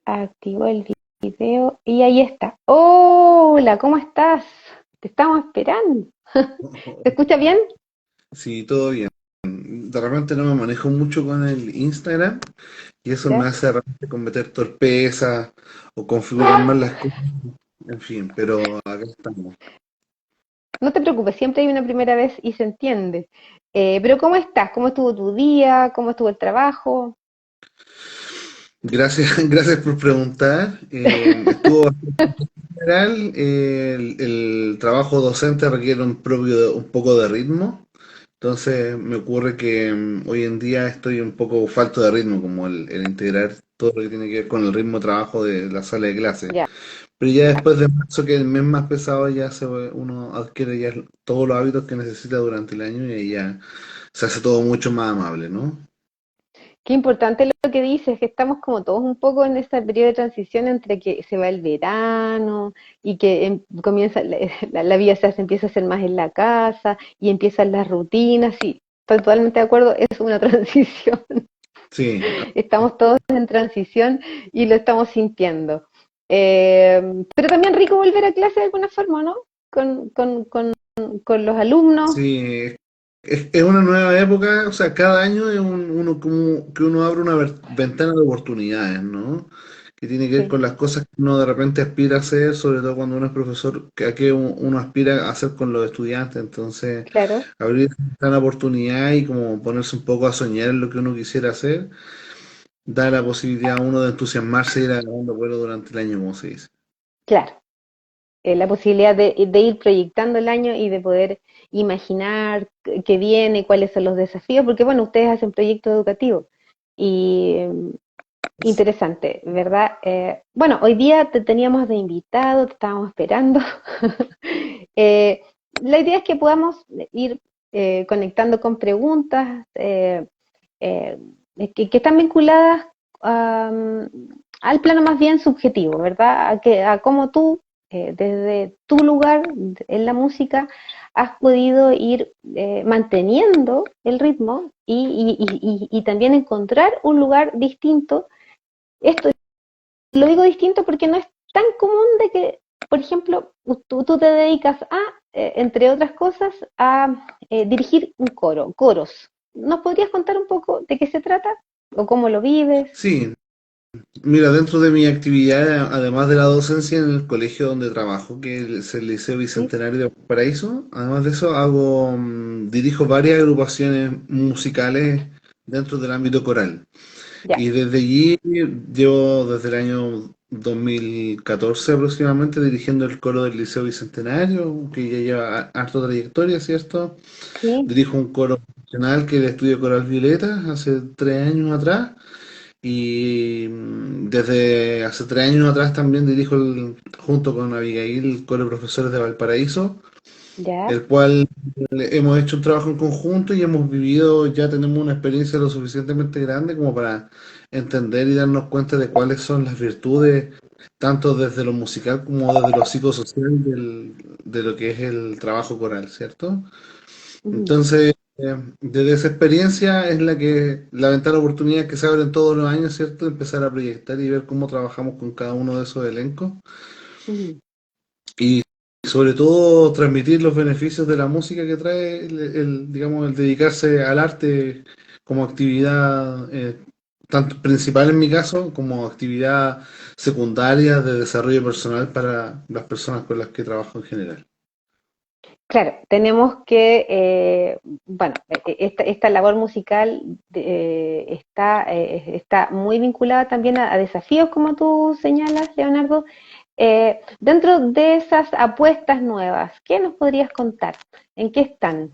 Speaker 1: activó el video y ahí está. Hola, ¿cómo estás? Te estamos esperando. ¿Te escucha bien?
Speaker 2: Sí, todo bien. De repente no me manejo mucho con el Instagram y eso me
Speaker 1: ¿Ya?
Speaker 2: hace de repente cometer torpezas o configurar mal las cosas, en fin, pero acá estamos.
Speaker 1: No te preocupes, siempre hay una primera vez y se entiende. Pero ¿cómo estás? ¿Cómo estuvo tu día? ¿Cómo estuvo el trabajo?
Speaker 2: Gracias, gracias por preguntar. Estuvo bastante general. El trabajo docente requiere un poco de ritmo. Entonces me ocurre que hoy en día estoy un poco falto de ritmo, como el integrar todo lo que tiene que ver con el ritmo de trabajo de la sala de clase.
Speaker 1: Ya.
Speaker 2: Pero ya después de marzo, que es el mes más pesado, uno adquiere ya todos los hábitos que necesita durante el año y ahí ya se hace todo mucho más amable, ¿no?
Speaker 1: Qué importante lo que dices, que estamos como todos un poco en ese periodo de transición entre que se va el verano y que comienza la vida empieza a hacer más en la casa y empiezan las rutinas. Sí, estoy totalmente de acuerdo, es una transición.
Speaker 2: Sí,
Speaker 1: Estamos todos en transición y lo estamos sintiendo. Pero también rico volver a clase de alguna forma, ¿no? Con los alumnos.
Speaker 2: sí, es una nueva época, o sea, cada año es uno como que uno abre una ventana de oportunidades, ¿no? Que tiene que ver
Speaker 1: Sí,
Speaker 2: con las cosas que uno de repente aspira a hacer, sobre todo cuando uno es profesor, que a qué uno aspira a hacer con los estudiantes, entonces
Speaker 1: claro.
Speaker 2: abrir esta oportunidad y como ponerse un poco a soñar en lo que uno quisiera hacer da la posibilidad a uno de entusiasmarse y ir agarrando vuelo durante el año, como se dice.
Speaker 1: Claro, la posibilidad de ir proyectando el año y de poder imaginar qué viene, cuáles son los desafíos, porque bueno, ustedes hacen proyectos educativos y interesante, ¿verdad? Bueno, hoy día te teníamos de invitado, te estábamos esperando. Eh, la idea es que podamos ir conectando con preguntas eh, que están vinculadas um, al plano más bien subjetivo, ¿verdad? A cómo tú, desde tu lugar en la música, has podido ir manteniendo el ritmo y también encontrar un lugar distinto. Esto lo digo distinto porque no es tan común de que, por ejemplo, tú te dedicas entre otras cosas, a dirigir un coro, coros. ¿Nos podrías contar un poco de qué se trata o cómo lo vives?
Speaker 2: Sí, mira, dentro de mi actividad, además de la docencia en el colegio donde trabajo, que es el Liceo
Speaker 1: Sí,
Speaker 2: Bicentenario de Paraíso, además de eso dirijo varias agrupaciones musicales dentro del ámbito coral.
Speaker 1: ya,
Speaker 2: Y desde allí llevo desde el año 2014 aproximadamente dirigiendo el coro del Liceo Bicentenario, que ya lleva harta trayectoria, ¿cierto?
Speaker 1: sí,
Speaker 2: Dirijo un coro profesional que es el Estudio Coral Violeta hace 3 años atrás. Y desde hace 3 años atrás también dirijo junto con Abigail el coro de profesores de Valparaíso.
Speaker 1: ya.
Speaker 2: el cual hemos hecho un trabajo en conjunto y hemos vivido, ya tenemos una experiencia lo suficientemente grande como para entender y darnos cuenta de cuáles son las virtudes, tanto desde lo musical como desde lo psicosocial de lo que es el trabajo coral, ¿cierto?
Speaker 1: Ujú,
Speaker 2: Entonces, desde esa experiencia es la ventana de oportunidad que se abren todos los años, ¿cierto? Empezar a proyectar y ver cómo trabajamos con cada uno de esos elencos
Speaker 1: ujú.
Speaker 2: y sobre todo transmitir los beneficios de la música que trae digamos, el dedicarse al arte como actividad, tanto principal en mi caso, como actividad secundaria de desarrollo personal para las personas con las que trabajo en general.
Speaker 1: Claro, tenemos que, bueno, esta labor musical está muy vinculada también a desafíos, como tú señalas, Leonardo. Dentro de esas apuestas nuevas, ¿qué nos podrías contar? ¿En qué están?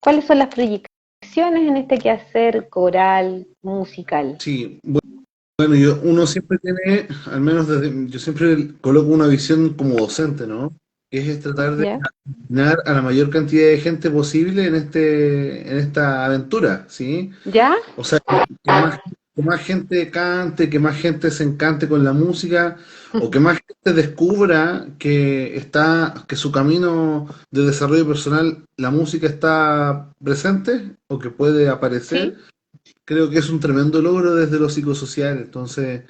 Speaker 1: ¿Cuáles son las proyecciones en este quehacer coral, musical?
Speaker 2: Sí, bueno, uno siempre tiene, al menos yo siempre coloco una visión como docente, ¿no? Que es tratar de
Speaker 1: ¿Ya?
Speaker 2: atinar a la mayor cantidad de gente posible en esta aventura, ¿sí?
Speaker 1: ¿Ya?
Speaker 2: O sea, que más gente cante, que más gente se encante con la música, o que más gente descubra que su camino de desarrollo personal, la música está presente o que puede aparecer.
Speaker 1: ¿Sí?
Speaker 2: Creo que es un tremendo logro desde lo psicosocial. Entonces,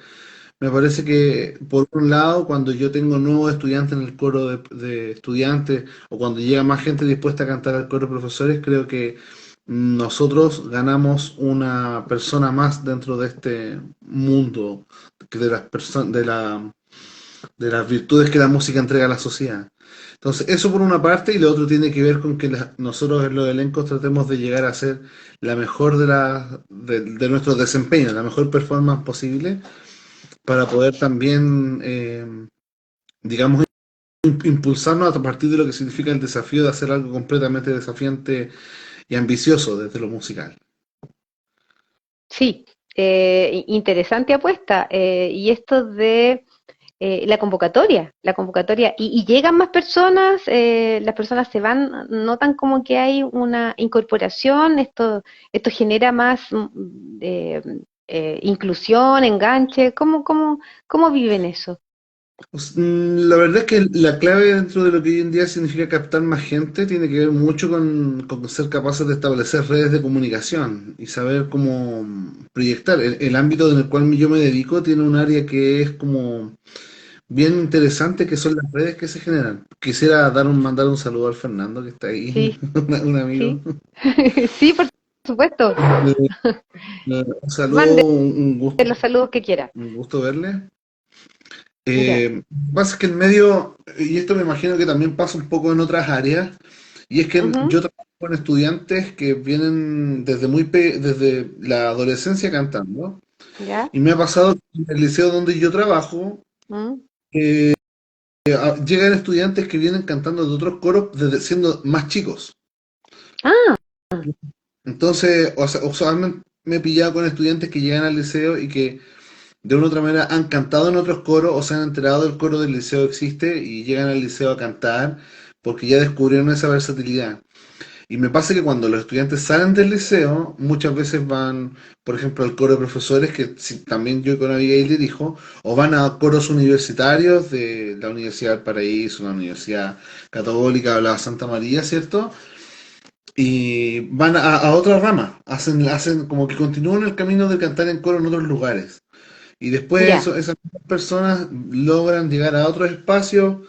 Speaker 2: me parece que, por un lado, cuando yo tengo nuevos estudiantes en el coro de estudiantes, o cuando llega más gente dispuesta a cantar al coro de profesores, creo que nosotros ganamos una persona más dentro de este mundo que de las de las virtudes que la música entrega a la sociedad. Entonces, eso por una parte, y lo otro tiene que ver con que nosotros en los elencos tratemos de llegar a ser la mejor de nuestros desempeños, la mejor performance posible, para poder también, digamos, impulsarnos a partir de lo que significa el desafío de hacer algo completamente desafiante y ambicioso desde lo musical.
Speaker 1: Sí, interesante apuesta. Y esto de la convocatoria, y llegan más personas, las personas se van, notan como que hay una incorporación, esto genera más inclusión, enganche, ¿cómo viven eso?
Speaker 2: La verdad es que la clave dentro de lo que hoy en día significa captar más gente tiene que ver mucho con ser capaces de establecer redes de comunicación y saber cómo proyectar. El ámbito en el cual yo me dedico tiene un área que es como bien interesante, que son las redes que se generan. Quisiera mandar un saludo al Fernando que está ahí,
Speaker 1: Sí,
Speaker 2: un amigo.
Speaker 1: sí, sí, por supuesto.
Speaker 2: Un saludo,
Speaker 1: Mande los
Speaker 2: gusto,
Speaker 1: saludos que quiera.
Speaker 2: un gusto verle.
Speaker 1: Ya.
Speaker 2: Pasa que el medio, y esto me imagino que también pasa un poco en otras áreas, y es que
Speaker 1: Ujú,
Speaker 2: yo trabajo con estudiantes que vienen desde la adolescencia cantando,
Speaker 1: ya.
Speaker 2: y me ha pasado que en el liceo donde yo trabajo,
Speaker 1: Mm.
Speaker 2: llegan estudiantes que vienen cantando de otros coros desde siendo más chicos.
Speaker 1: Ah,
Speaker 2: Entonces, usualmente me he pillado con estudiantes que llegan al liceo y que de una u otra manera han cantado en otros coros o se han enterado del coro del liceo existe y llegan al liceo a cantar porque ya descubrieron esa versatilidad. Y me pasa que cuando los estudiantes salen del liceo, muchas veces van, por ejemplo, al coro de profesores, que también yo con Abigail dirijo, o van a coros universitarios de la Universidad del Paraíso, la Universidad Católica o la Santa María, ¿cierto? Y van a otra rama, hacen como que continúan el camino de cantar en coro en otros lugares. Y después
Speaker 1: ya.
Speaker 2: esas mismas personas logran llegar a otros espacios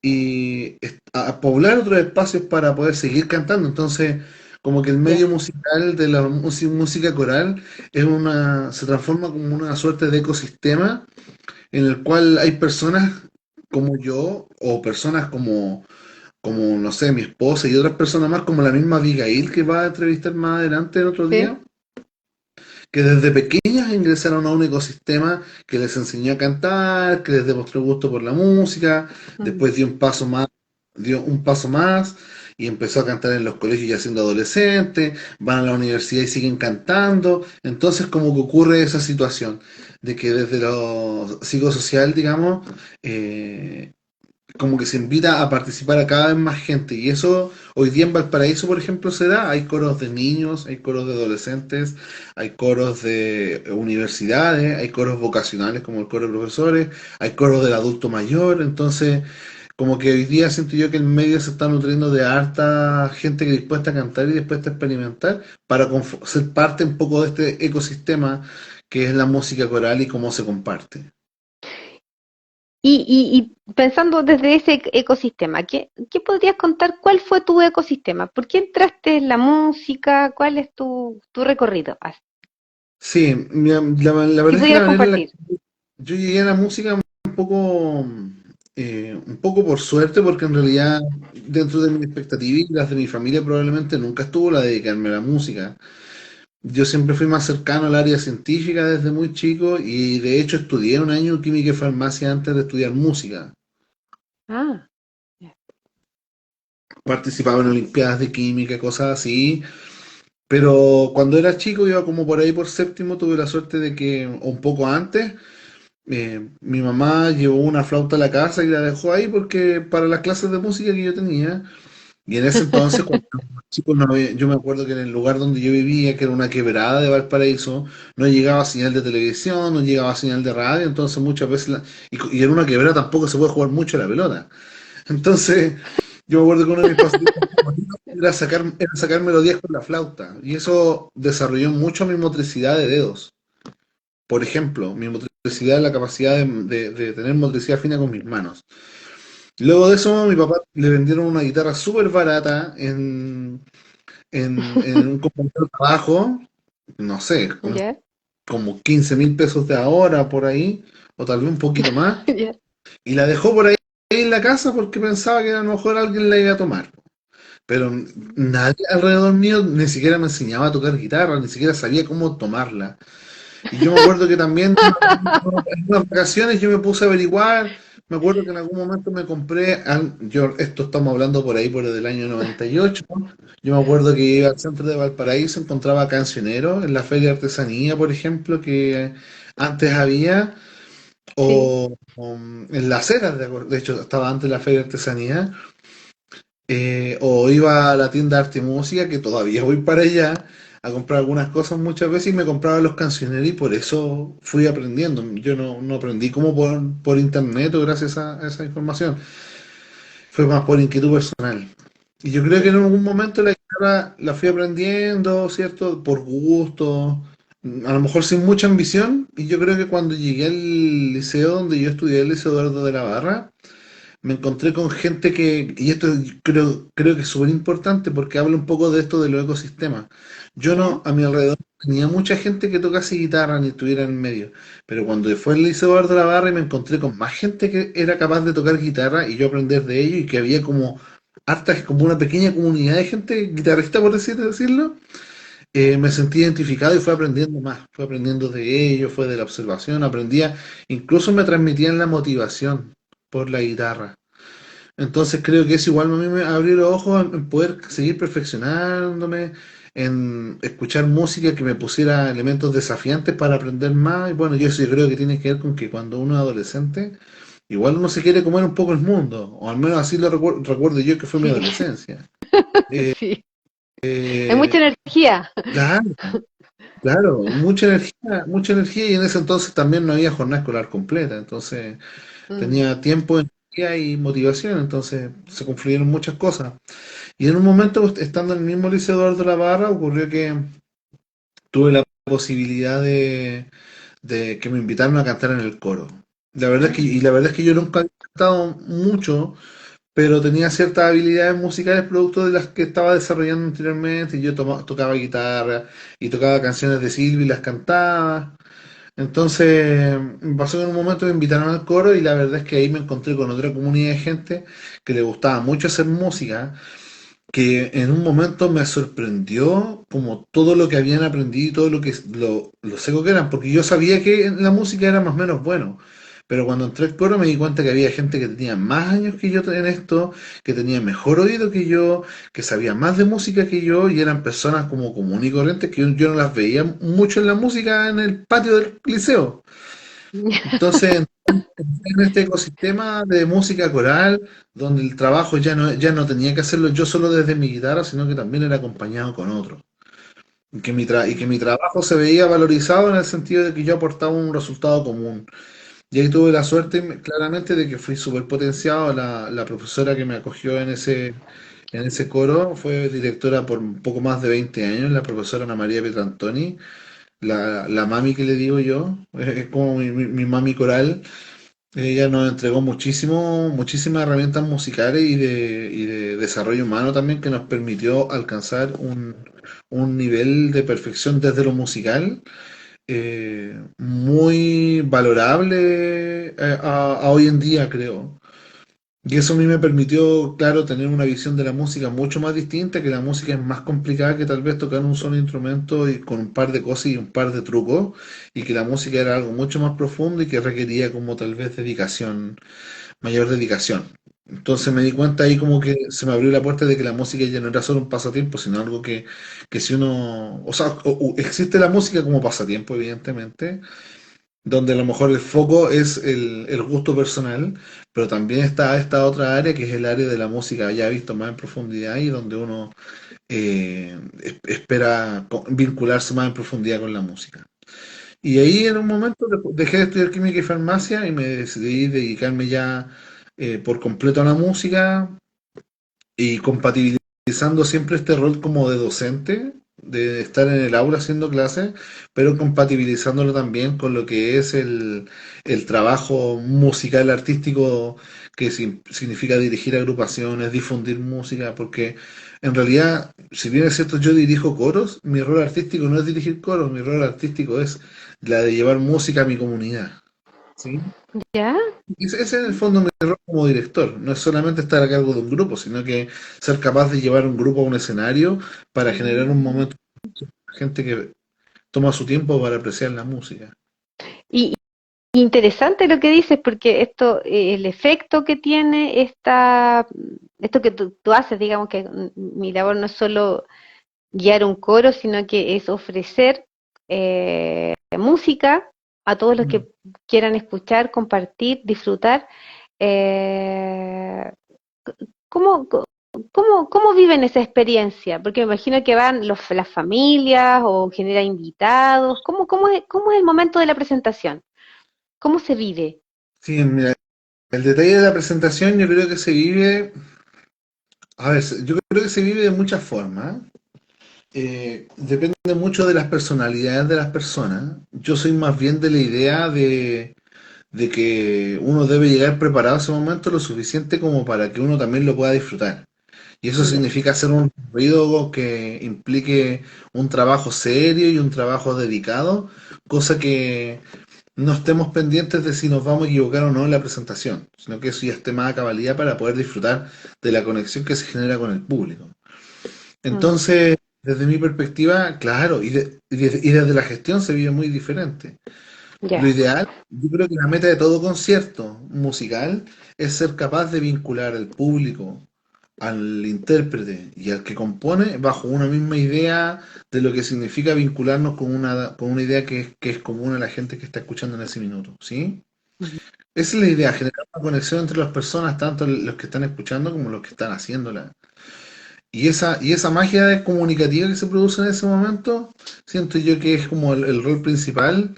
Speaker 2: y a poblar otros espacios para poder seguir cantando. Entonces, como que el
Speaker 1: Ya.
Speaker 2: medio musical de la música coral se transforma como una suerte de ecosistema en el cual hay personas como yo o personas como no sé, mi esposa y otras personas más como la misma Abigail que va a entrevistar más adelante el otro
Speaker 1: Sí.
Speaker 2: día, que desde pequeñas ingresaron a un ecosistema que les enseñó a cantar, que les demostró gusto por la música,
Speaker 1: Mm.
Speaker 2: después dio un paso más y empezó a cantar en los colegios ya siendo adolescente, van a la universidad y siguen cantando, entonces como que ocurre esa situación de que desde lo psicosocial, digamos, eh, como que se invita a participar a cada vez más gente. Y eso hoy día en Valparaíso, por ejemplo, se da. Hay coros de niños, hay coros de adolescentes, hay coros de universidades, hay coros vocacionales como el coro de profesores, hay coros del adulto mayor. Entonces, como que hoy día siento yo que el medio se está nutriendo de harta gente que dispuesta a cantar y dispuesta a experimentar para ser parte un poco de este ecosistema que es la música coral y cómo se comparte.
Speaker 1: Y pensando desde ese ecosistema, ¿qué podrías contar? ¿Cuál fue tu ecosistema? ¿Por qué entraste en la música? ¿Cuál es tu recorrido?
Speaker 2: Sí, la
Speaker 1: Si
Speaker 2: verdad es que la
Speaker 1: pudieras
Speaker 2: manera en la que
Speaker 1: compartir.
Speaker 2: yo llegué a la música un poco por suerte, porque en realidad dentro de mis expectativas y las de mi familia probablemente nunca estuvo la de dedicarme a la música. Yo siempre fui más cercano al área científica desde muy chico y de hecho estudié un año química y farmacia antes de estudiar música.
Speaker 1: Ah, ya.
Speaker 2: Participaba en olimpiadas de química, cosas así. Pero cuando era chico, iba como por ahí por séptimo, tuve la suerte de que, o un poco antes, mi mamá llevó una flauta a la casa y la dejó ahí porque para las clases de música que yo tenía. Y en ese entonces, cuando era chico, yo me acuerdo que en el lugar donde yo vivía, que era una quebrada de Valparaíso, no llegaba señal de televisión, no llegaba señal de radio, entonces muchas veces, y en una quebrada tampoco se puede jugar mucho a la pelota. Entonces, yo me acuerdo que uno de mis pasatiempos favoritos era sacar melodías con la flauta, y eso desarrolló mucho mi motricidad de dedos. Por ejemplo, mi motricidad, la capacidad de tener motricidad fina con mis manos. Luego de eso, a mi papá le vendieron una guitarra súper barata en un compañero de trabajo, no sé,
Speaker 1: ¿Ya?
Speaker 2: como 15.000 pesos de ahora por ahí, o tal vez un poquito más,
Speaker 1: ¿Ya?
Speaker 2: y la dejó por ahí en la casa porque pensaba que a lo mejor alguien la iba a tomar. Pero nadie alrededor mío ni siquiera me enseñaba a tocar guitarra, ni siquiera sabía cómo tomarla. Y yo me acuerdo que también en unas vacaciones yo me puse a averiguar, me acuerdo que en algún momento me compré, esto estamos hablando por ahí por el año 98, yo me acuerdo que iba al centro de Valparaíso, encontraba cancioneros en la feria de artesanía, por ejemplo, que antes había,
Speaker 1: Sí.
Speaker 2: o en las aceras, de hecho estaba antes la feria de artesanía, o iba a la tienda de arte y música, que todavía voy para allá a comprar algunas cosas muchas veces y me compraba los cancioneros y por eso fui aprendiendo. Yo no aprendí como por internet o gracias a esa información. Fue más por inquietud personal. Y yo creo que en algún momento la guitarra la fui aprendiendo, ¿cierto? Por gusto, a lo mejor sin mucha ambición. Y yo creo que cuando llegué al liceo donde yo estudié, el Liceo Eduardo de la Barra, me encontré con gente y esto creo que es súper importante porque habla un poco de esto de los ecosistemas. Yo
Speaker 1: ¿Ya?
Speaker 2: no, a mi alrededor tenía mucha gente que tocase guitarra ni estuviera en medio, pero cuando fue el Liceo Eduardo de la Barra y me encontré con más gente que era capaz de tocar guitarra y yo aprender de ello y que había como como una pequeña comunidad de gente guitarrista, por decirlo, me sentí identificado y fui aprendiendo más, fui aprendiendo de ellos, fue de la observación, aprendía, incluso me transmitían la motivación por la guitarra. Entonces creo que eso igual a mí me abrió los ojos en poder seguir perfeccionándome, en escuchar música que me pusiera elementos desafiantes para aprender más. Y bueno, yo eso yo creo que tiene que ver con que cuando uno es adolescente, igual uno se quiere comer un poco el mundo, o al menos así lo recuerdo yo que fue mi
Speaker 1: Sí.
Speaker 2: adolescencia. Eh,
Speaker 1: Sí. Hay
Speaker 2: eh,
Speaker 1: mucha energía.
Speaker 2: claro, claro, mucha energía y en ese entonces también no había jornada escolar completa, entonces
Speaker 1: Mm.
Speaker 2: tenía tiempo, energía y motivación, entonces se confluyeron muchas cosas. Y en un momento, estando en el mismo Liceo Eduardo de la Barra, ocurrió que tuve la posibilidad de que me invitaron a cantar en el coro. La verdad es que yo nunca he cantado mucho, pero tenía ciertas habilidades musicales producto de las que estaba desarrollando anteriormente, y yo tocaba guitarra y tocaba canciones de Silvia y las cantaba. Entonces, me pasó que en un momento me invitaron al coro y la verdad es que ahí me encontré con otra comunidad de gente que le gustaba mucho hacer música, que en un momento me sorprendió como todo lo que habían aprendido y todo lo seco que eran, porque yo sabía que en la música era más o menos bueno, pero cuando entré al coro me di cuenta que había gente que tenía más años que yo en esto, que tenía mejor oído que yo, que sabía más de música que yo, y eran personas como común y corrientes que yo no las veía mucho en la música en el patio del liceo. Entonces en este ecosistema de música coral, donde el trabajo ya no tenía que hacerlo yo solo desde mi guitarra, sino que también era acompañado con otros. Y que mi trabajo se veía valorizado en el sentido de que yo aportaba un resultado común. Y ahí tuve la suerte claramente de que fui súper potenciado. La profesora que me acogió en ese coro fue directora por un poco más de 20 años, la profesora Ana María Pietrantoni, la mami que le digo yo, es como mi mami coral. Ella nos entregó muchísimas herramientas musicales y de desarrollo humano también que nos permitió alcanzar un nivel de perfección desde lo musical muy valorable a hoy en día, creo. Y eso a mí me permitió, claro, tener una visión de la música mucho más distinta, que la música es más complicada que tal vez tocar un solo instrumento y con un par de cosas y un par de trucos, y que la música era algo mucho más profundo y que requería como tal vez dedicación, mayor dedicación. Entonces me di cuenta ahí como que se me abrió la puerta de que la música ya no era solo un pasatiempo, sino algo que si uno, o sea, existe la música como pasatiempo, evidentemente, donde a lo mejor el foco es el gusto personal, pero también está esta otra área que es el área de la música ya visto más en profundidad y donde uno espera vincularse más en profundidad con la música. Y ahí en un momento dejé de estudiar química y farmacia y me decidí dedicarme ya por completo a la música y compatibilizando siempre este rol como de docente, de estar en el aula haciendo clases, pero compatibilizándolo también con lo que es el trabajo musical artístico, que significa dirigir agrupaciones, difundir música, porque en realidad, si bien es cierto, yo dirijo coros, mi rol artístico no es dirigir coros, mi rol artístico es la de llevar música a mi comunidad. ¿Sí?
Speaker 1: ¿Ya?
Speaker 2: Ese es en el fondo mi rol como director. No es solamente estar a cargo de un grupo, sino que ser capaz de llevar un grupo a un escenario para generar un momento de gente que toma su tiempo para apreciar la música.
Speaker 1: Y interesante lo que dices, porque esto, el efecto que tiene esto que tú haces, digamos que mi labor no es solo guiar un coro, sino que es ofrecer música a todos los
Speaker 2: Mm.
Speaker 1: que quieran escuchar, compartir, disfrutar. Eh, ¿Cómo, cómo viven esa experiencia? Porque me imagino que van las familias o genera invitados. ¿Cómo es el momento de la presentación? ¿Cómo se vive?
Speaker 2: Sí, mira, el detalle de la presentación yo creo que se vive, a ver, yo creo que se vive de muchas formas. Depende mucho de las personalidades de las personas. Yo soy más bien de la idea de que uno debe llegar preparado a ese momento lo suficiente como para que uno también lo pueda disfrutar. Y eso
Speaker 1: Ya.
Speaker 2: significa hacer un ruido que implique un trabajo serio y un trabajo dedicado, cosa que no estemos pendientes de si nos vamos a equivocar o no en la presentación, sino que eso ya esté más a cabalidad para poder disfrutar de la conexión que se genera con el público.
Speaker 1: Mm,
Speaker 2: Entonces, desde mi perspectiva, claro, y desde la gestión se vive muy diferente. Lo
Speaker 1: ya.
Speaker 2: ideal, yo creo que la meta de todo concierto musical es ser capaz de vincular al público, al intérprete y al que compone bajo una misma idea de lo que significa vincularnos con una idea que es común a la gente que está escuchando en ese minuto, ¿sí?
Speaker 1: Ujú.
Speaker 2: Esa es la idea, generar una conexión entre las personas, tanto los que están escuchando como los que están haciéndola. Y esa magia comunicativa que se produce en ese momento, siento yo que es como el rol principal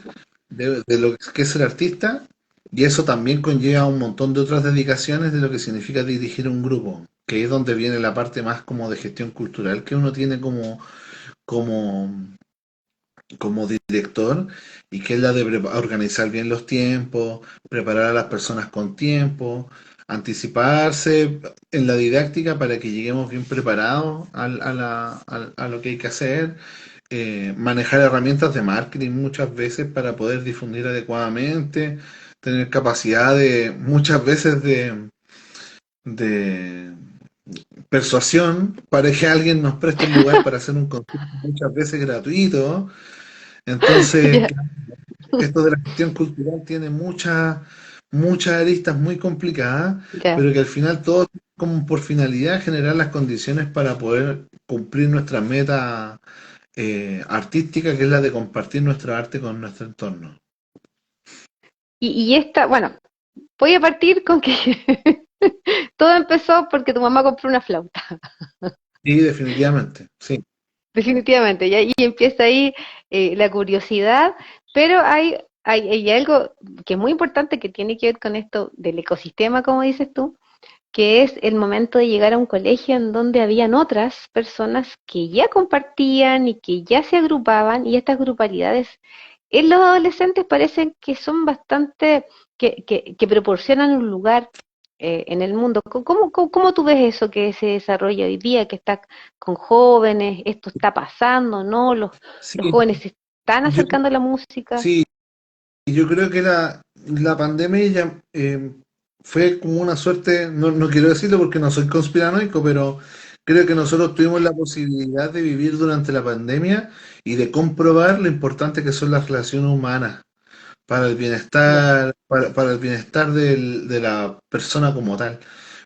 Speaker 2: de lo que es ser artista, y eso también conlleva un montón de otras dedicaciones de lo que significa dirigir un grupo, que es donde viene la parte más como de gestión cultural que uno tiene como, como director, y que es la de organizar bien los tiempos, preparar a las personas con tiempo, anticiparse en la didáctica para que lleguemos bien preparados a lo que hay que hacer, manejar herramientas de marketing muchas veces para poder difundir adecuadamente, tener capacidad de muchas veces de persuasión para que alguien nos preste un lugar para hacer un concierto muchas veces gratuito. Entonces,
Speaker 1: Ya,
Speaker 2: esto de la gestión cultural tiene muchas aristas muy complicadas,
Speaker 1: ya.
Speaker 2: pero que al final todo tiene como por finalidad generar las condiciones para poder cumplir nuestra meta artística, que es la de compartir nuestra arte con nuestro entorno.
Speaker 1: y esta, bueno, voy a partir con que todo empezó porque tu mamá compró una flauta,
Speaker 2: Sí, definitivamente, sí.
Speaker 1: definitivamente, y ahí empieza ahí la curiosidad, pero hay algo que es muy importante que tiene que ver con esto del ecosistema, como dices tú, que es el momento de llegar a un colegio en donde habían otras personas que ya compartían y que ya se agrupaban, y estas grupalidades en los adolescentes parecen que son bastante, que proporcionan un lugar en el mundo. ¿Cómo tú ves eso que se desarrolla hoy día, que está con jóvenes? ¿Esto está pasando, no?
Speaker 2: Sí,
Speaker 1: ¿Los jóvenes se están
Speaker 2: yo,
Speaker 1: acercando a la música?
Speaker 2: sí, yo creo que la pandemia ya fue como una suerte, no quiero decirlo porque no soy conspiranoico, pero creo que nosotros tuvimos la posibilidad de vivir durante la pandemia y de comprobar lo importante que son las relaciones humanas
Speaker 1: Ya.
Speaker 2: para el bienestar de la persona como tal.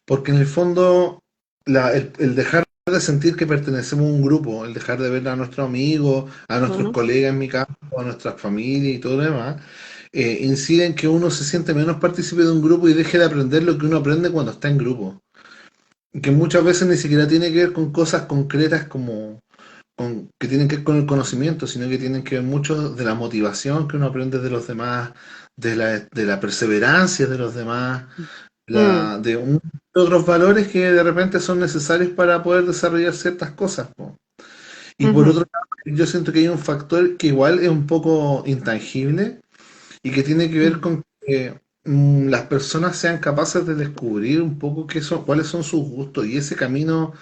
Speaker 2: Porque en el fondo, el dejar de sentir que pertenecemos a un grupo, el dejar de ver a nuestros amigos, a nuestros
Speaker 1: Ujú,
Speaker 2: colegas en mi caso, a nuestras familias y todo lo demás, incide en que uno se siente menos partícipe de un grupo y deje de aprender lo que uno aprende cuando está en grupo. Que muchas veces ni siquiera tiene que ver con cosas concretas como que tienen que ver con el conocimiento, sino que tienen que ver mucho de la motivación que uno aprende de los demás, de la perseverancia de los demás,
Speaker 1: mm,
Speaker 2: de otros valores que de repente son necesarios para poder desarrollar ciertas cosas, po. Y por
Speaker 1: ujú,
Speaker 2: otro lado, yo siento que hay un factor que igual es un poco intangible y que tiene que ver
Speaker 1: mm,
Speaker 2: con que las personas sean capaces de descubrir un poco cuáles son sus gustos y ese camino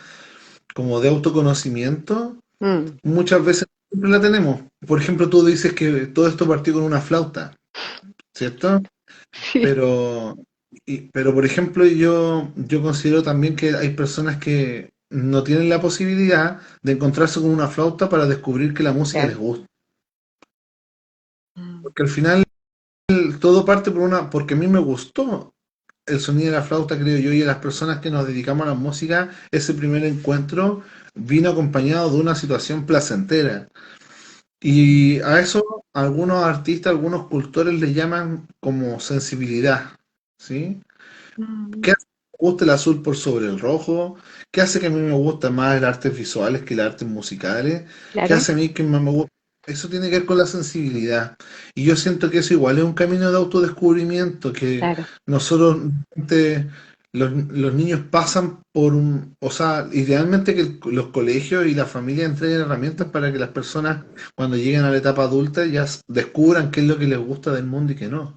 Speaker 2: como de autoconocimiento
Speaker 1: mm.
Speaker 2: muchas veces siempre la tenemos. Por ejemplo, tú dices que todo esto partió con una flauta, ¿cierto?
Speaker 1: Sí.
Speaker 2: Pero, pero por ejemplo, yo considero también que hay personas que no tienen la posibilidad de encontrarse con una flauta para descubrir que la música les
Speaker 1: Claro.
Speaker 2: gusta.
Speaker 1: Mm,
Speaker 2: Porque al final todo parte porque a mí me gustó el sonido de la flauta, creo yo, y a las personas que nos dedicamos a la música, ese primer encuentro vino acompañado de una situación placentera. Y a eso algunos artistas, algunos cultores le llaman como sensibilidad, ¿sí?
Speaker 1: mm,
Speaker 2: ¿Qué hace que me guste el azul por sobre el rojo? ¿Qué hace que a mí me guste más el artes visuales que las artes musicales? ¿Qué
Speaker 1: claro,
Speaker 2: hace a mí que más me guste? Eso tiene que ver con la sensibilidad. Y yo siento que eso igual es un camino de autodescubrimiento, que
Speaker 1: claro.
Speaker 2: nosotros, los niños pasan por o sea, idealmente que los colegios y la familia entreguen herramientas para que las personas cuando lleguen a la etapa adulta ya descubran qué es lo que les gusta del mundo y qué no.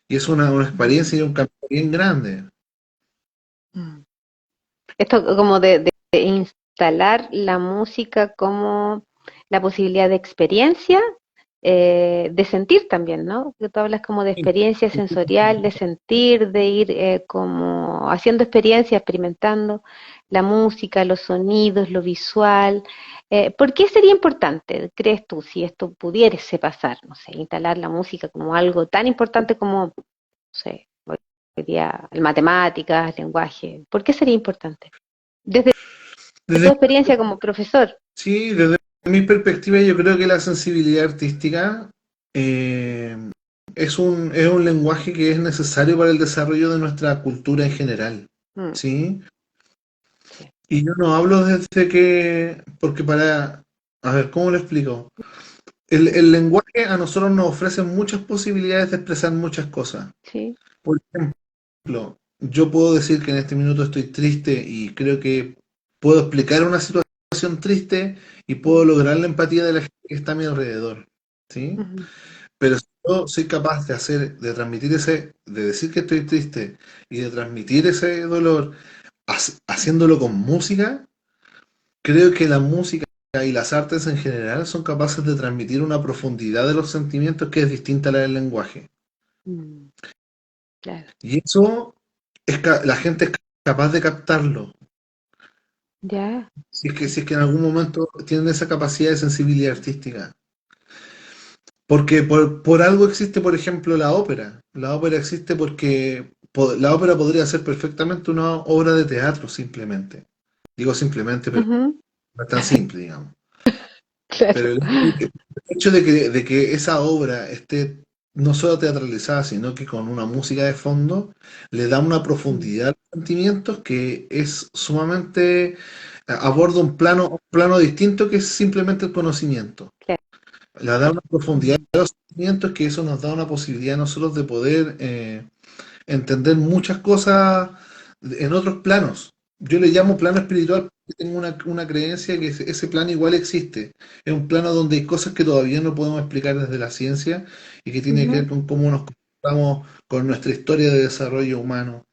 Speaker 2: Y es una experiencia y un cambio bien grande.
Speaker 1: Mm. Esto como de instalar la música como la posibilidad de experiencia, de sentir también, ¿no? Que tú hablas como de
Speaker 2: Sí.
Speaker 1: experiencia sensorial, de sentir, de ir como haciendo experiencia, experimentando la música, los sonidos, lo visual. ¿Por qué sería importante, crees tú, si esto pudiese pasar, no sé, instalar la música como algo tan importante como, no sé, hoy día el matemáticas, el lenguaje? ¿Por qué sería importante? Desde tu
Speaker 2: Desde,
Speaker 1: experiencia como profesor.
Speaker 2: sí, desde mi perspectiva, yo creo que la sensibilidad artística eh, es un lenguaje que es necesario para el desarrollo de nuestra cultura en general,
Speaker 1: Mm,
Speaker 2: ¿sí?
Speaker 1: sí.
Speaker 2: Y yo no hablo desde porque a ver, ¿cómo lo explico? El lenguaje a nosotros nos ofrece muchas posibilidades de expresar muchas cosas.
Speaker 1: Sí.
Speaker 2: Por ejemplo, yo puedo decir que en este minuto estoy triste y creo que puedo explicar una situación triste y puedo
Speaker 1: Mm,
Speaker 2: lograr la empatía de la gente que está a mi alrededor, ¿sí?
Speaker 1: ujú,
Speaker 2: Pero si yo soy capaz de transmitir de decir que estoy triste y de transmitir ese dolor haciéndolo con música, creo que la música y las artes en general son capaces de transmitir una profundidad de los sentimientos que es distinta a la del lenguaje.
Speaker 1: mm, claro.
Speaker 2: Y eso la gente es capaz de captarlo.
Speaker 1: Ya.
Speaker 2: Si es que en algún momento tienen esa capacidad de sensibilidad artística. Porque por algo existe, por ejemplo, la ópera. La ópera existe porque la ópera podría ser perfectamente una obra de teatro, simplemente. Digo simplemente, pero
Speaker 1: Ujú,
Speaker 2: no es tan simple, digamos.
Speaker 1: claro.
Speaker 2: Pero el hecho de que esa obra esté no solo teatralizada, sino que con una música de fondo, le da una
Speaker 1: Mm,
Speaker 2: profundidad a los sentimientos que es sumamente, aborda un plano distinto que es simplemente el conocimiento.
Speaker 1: claro.
Speaker 2: Le da una profundidad
Speaker 1: Mm,
Speaker 2: a los sentimientos que eso nos da una posibilidad a nosotros de poder entender muchas cosas en otros planos. Yo le llamo plano espiritual porque tengo una creencia que ese plano igual existe. Es un plano donde hay cosas que todavía no podemos explicar desde la ciencia y que tiene que ver
Speaker 1: ujú,
Speaker 2: con cómo nos conectamos con nuestra historia de desarrollo humano.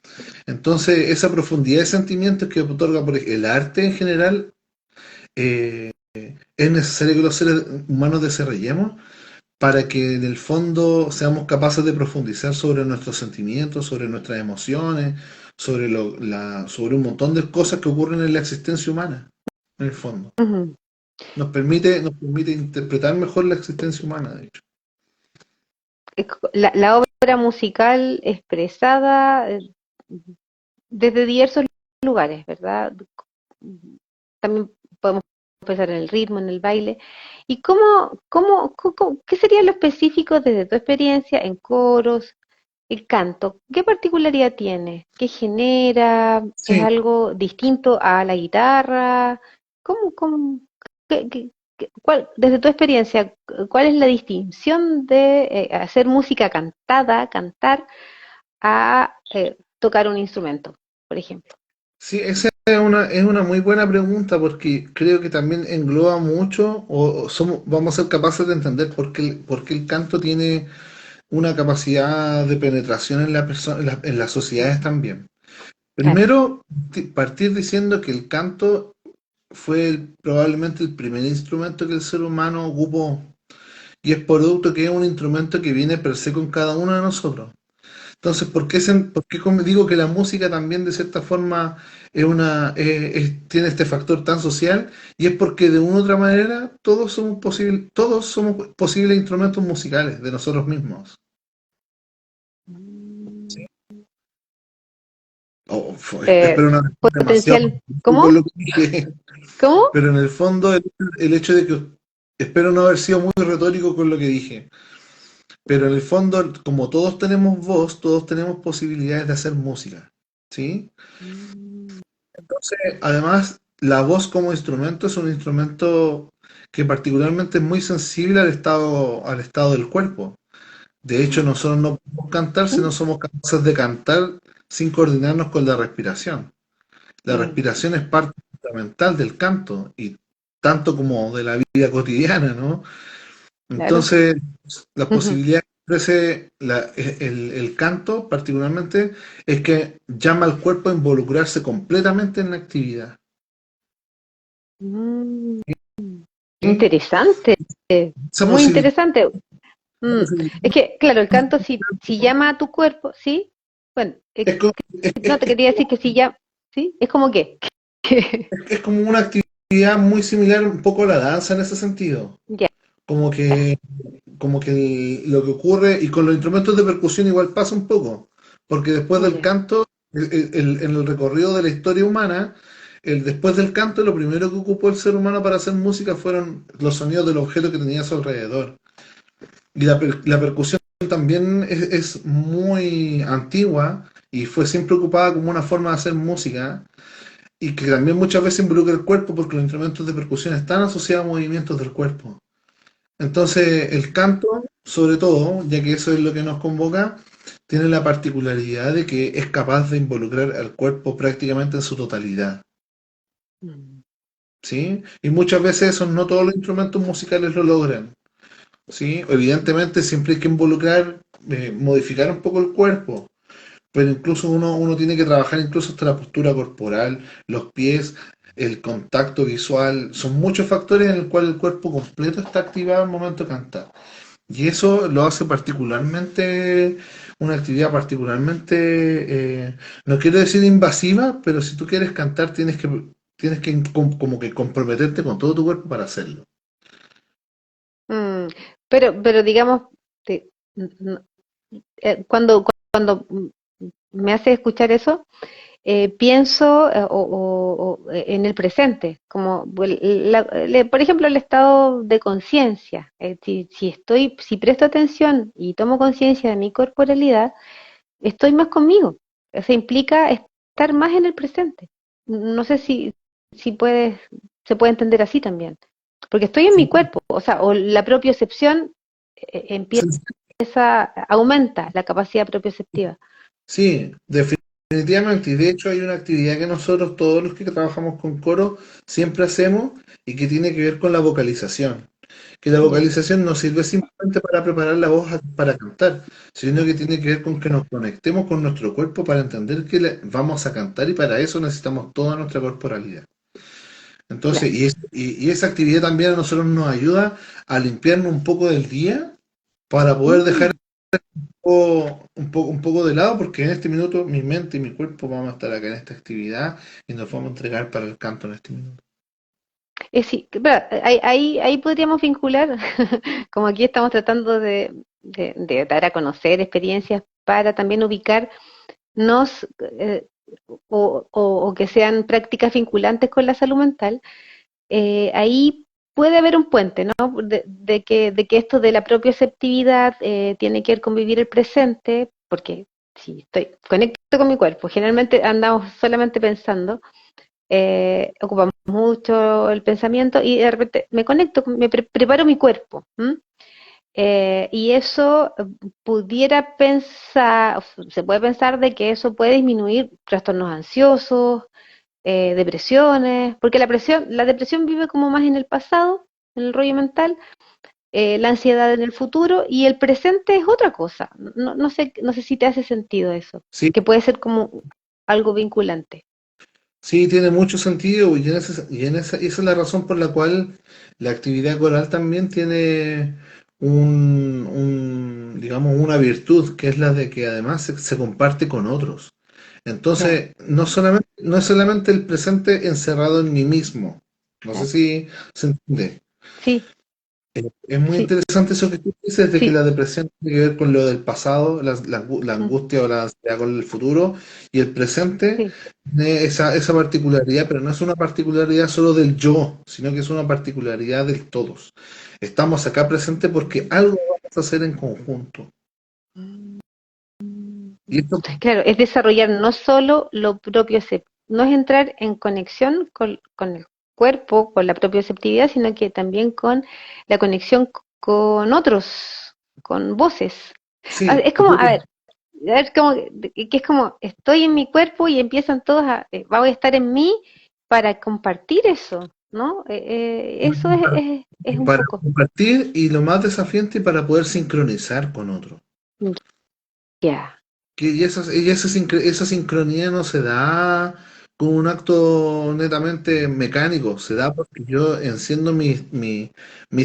Speaker 2: Entonces, esa profundidad de sentimientos que otorga por el arte en general, eh, es necesario que los seres humanos desarrollemos para que en el fondo seamos capaces de profundizar sobre nuestros sentimientos, sobre nuestras emociones, sobre un montón de cosas que ocurren en la existencia humana, en el fondo.
Speaker 1: ujú.
Speaker 2: Nos permite interpretar mejor la existencia humana, de hecho.
Speaker 1: La obra musical expresada desde diversos lugares, ¿verdad? También podemos pensar en el ritmo, en el baile. ¿Y qué sería lo específico desde tu experiencia en coros, el canto? ¿Qué particularidad tiene? ¿Qué genera? ¿Es
Speaker 2: Sí,
Speaker 1: algo distinto a la guitarra? ¿Cómo, desde tu experiencia, cuál es la distinción de hacer música cantada, cantar, a tocar un instrumento, por ejemplo?
Speaker 2: sí, esa es una muy buena pregunta porque creo que también engloba mucho o vamos a ser capaces de entender por qué el canto tiene una capacidad de penetración en en las sociedades también.
Speaker 1: Claro.
Speaker 2: Primero, partir diciendo que el canto fue probablemente el primer instrumento que el ser humano ocupó y es producto que es un instrumento que viene per se con cada uno de nosotros. Entonces, ¿por qué como digo que la música también de cierta forma tiene este factor tan social? Y es porque de una u otra manera todos somos posibles instrumentos musicales de nosotros mismos.
Speaker 1: Mm.
Speaker 2: Espero no haber sido demasiado
Speaker 1: Potencial.
Speaker 2: específico con
Speaker 1: ¿Cómo?
Speaker 2: lo que dije.
Speaker 1: ¿Cómo?
Speaker 2: Pero en el fondo, el hecho de que espero no haber sido muy retórico con lo que dije, pero en el fondo, como todos tenemos voz, todos tenemos posibilidades de hacer música, ¿sí?
Speaker 1: Mm,
Speaker 2: Entonces, además, la voz como instrumento es un instrumento que particularmente es muy sensible al estado del cuerpo. De hecho, nosotros no podemos cantar si no somos capaces de cantar sin coordinarnos con la respiración. La
Speaker 1: mm,
Speaker 2: respiración es parte fundamental del canto y tanto como de la vida cotidiana, ¿no?
Speaker 1: claro.
Speaker 2: Entonces, la
Speaker 1: Ujú.
Speaker 2: posibilidad que ofrece el canto particularmente es que llama al cuerpo a involucrarse completamente en la actividad.
Speaker 1: Mm,
Speaker 2: ¿Sí?
Speaker 1: interesante,
Speaker 2: Esa
Speaker 1: muy
Speaker 2: posibilidad,
Speaker 1: interesante.
Speaker 2: esa
Speaker 1: Mm,
Speaker 2: posibilidad
Speaker 1: es que, claro, el canto si llama a tu cuerpo, ¿sí? Bueno,
Speaker 2: es, co-
Speaker 1: no te quería decir que si llama, ¿sí? Es como que,
Speaker 2: es como una actividad muy similar un poco a la danza en ese sentido.
Speaker 1: ya,
Speaker 2: Como que, lo que ocurre, y con los instrumentos de percusión igual pasa un poco, porque después del
Speaker 1: ya.
Speaker 2: canto, en el recorrido de la historia humana, después del canto, lo primero que ocupó el ser humano para hacer música fueron los sonidos del objeto que tenía a su alrededor. Y la percusión también es muy antigua y fue siempre ocupada como una forma de hacer música y que también muchas veces involucra el cuerpo porque los instrumentos de percusión están asociados a movimientos del cuerpo. Entonces, el canto, sobre todo, ya que eso es lo que nos convoca, tiene la particularidad de que es capaz de involucrar al cuerpo prácticamente en su totalidad,
Speaker 1: Mm,
Speaker 2: ¿sí? Y muchas veces eso no todos los instrumentos musicales lo logran, ¿sí? Evidentemente siempre hay que involucrar, modificar un poco el cuerpo, pero incluso uno tiene que trabajar incluso hasta la postura corporal, los pies, el contacto visual, son muchos factores en el cual el cuerpo completo está activado al momento de cantar. Y eso lo hace particularmente, una actividad particularmente, no quiero decir invasiva, pero si tú quieres cantar tienes que como que comprometerte con todo tu cuerpo para hacerlo.
Speaker 1: mm. Pero digamos, te- cuando me hace escuchar eso, pienso en el presente, como por ejemplo el estado de conciencia. Si presto atención y tomo conciencia de mi corporalidad, estoy más conmigo. Eso implica estar más en el presente. No sé si se puede entender así también. Porque estoy en
Speaker 2: Sí,
Speaker 1: mi cuerpo, o sea, o la propiocepción
Speaker 2: sí,
Speaker 1: aumenta la capacidad propioceptiva.
Speaker 2: sí, definitivamente. Y de hecho hay una actividad que nosotros, todos los que trabajamos con coro, siempre hacemos y que tiene que ver con la vocalización. Que la
Speaker 1: Ya,
Speaker 2: vocalización no sirve simplemente para preparar la voz para cantar, sino que tiene que ver con que nos conectemos con nuestro cuerpo para entender que vamos a cantar y para eso necesitamos toda nuestra corporalidad. Entonces,
Speaker 1: claro.
Speaker 2: y esa actividad también a nosotros nos ayuda a limpiarnos un poco del día para poder dejar
Speaker 1: Mm.
Speaker 2: un poco de lado, porque en este minuto mi mente y mi cuerpo vamos a estar acá en esta actividad y nos vamos a entregar para el canto en este minuto.
Speaker 1: Sí, ahí podríamos vincular, como aquí estamos tratando de dar a conocer experiencias para también ubicarnos eh, o que sean prácticas vinculantes con la salud mental. Ahí puede haber un puente, ¿no? De que esto de la propioceptividad tiene que ver con vivir el presente, porque si estoy conecto con mi cuerpo, generalmente andamos solamente pensando, ocupamos mucho el pensamiento y de repente me conecto, preparo mi cuerpo. ¿M? Y eso pudiera pensar, se puede pensar de que eso puede disminuir trastornos ansiosos, depresiones, porque la depresión vive como más en el pasado, en el rollo mental, la ansiedad en el futuro y el presente es otra cosa. No sé si te hace sentido eso,
Speaker 2: Sí,
Speaker 1: que puede ser como algo vinculante.
Speaker 2: sí, tiene mucho sentido esa es la razón por la cual la actividad coral también tiene digamos, una virtud, que es la de que además se comparte con otros.
Speaker 1: Claro,
Speaker 2: Entonces, no es solamente el presente encerrado en mí mismo. No sé
Speaker 1: claro.
Speaker 2: si se entiende.
Speaker 1: Sí,
Speaker 2: Es muy
Speaker 1: sí,
Speaker 2: interesante eso que tú dices de que
Speaker 1: sí.
Speaker 2: la depresión tiene que ver con lo del pasado, la
Speaker 1: Mm,
Speaker 2: angustia o la ansiedad con el futuro, y el presente
Speaker 1: sí.
Speaker 2: tiene esa particularidad, pero no es una particularidad solo del yo, sino que es una particularidad del todos. Estamos acá presentes porque algo vamos a hacer en conjunto. Y esto,
Speaker 1: Claro, es desarrollar no solo lo propio, no es entrar en conexión con el cuerpo, con la propioceptividad, sino que también con la conexión con otros, con voces.
Speaker 2: sí,
Speaker 1: Es como, a ver, que es como, estoy en mi cuerpo y empiezan todos voy a estar en mí para compartir eso, ¿no? Eso es un
Speaker 2: para
Speaker 1: poco.
Speaker 2: compartir y lo más desafiante para poder sincronizar con otro.
Speaker 1: Ya.
Speaker 2: Esa sincronía no se da con un acto netamente mecánico, se da porque yo enciendo mis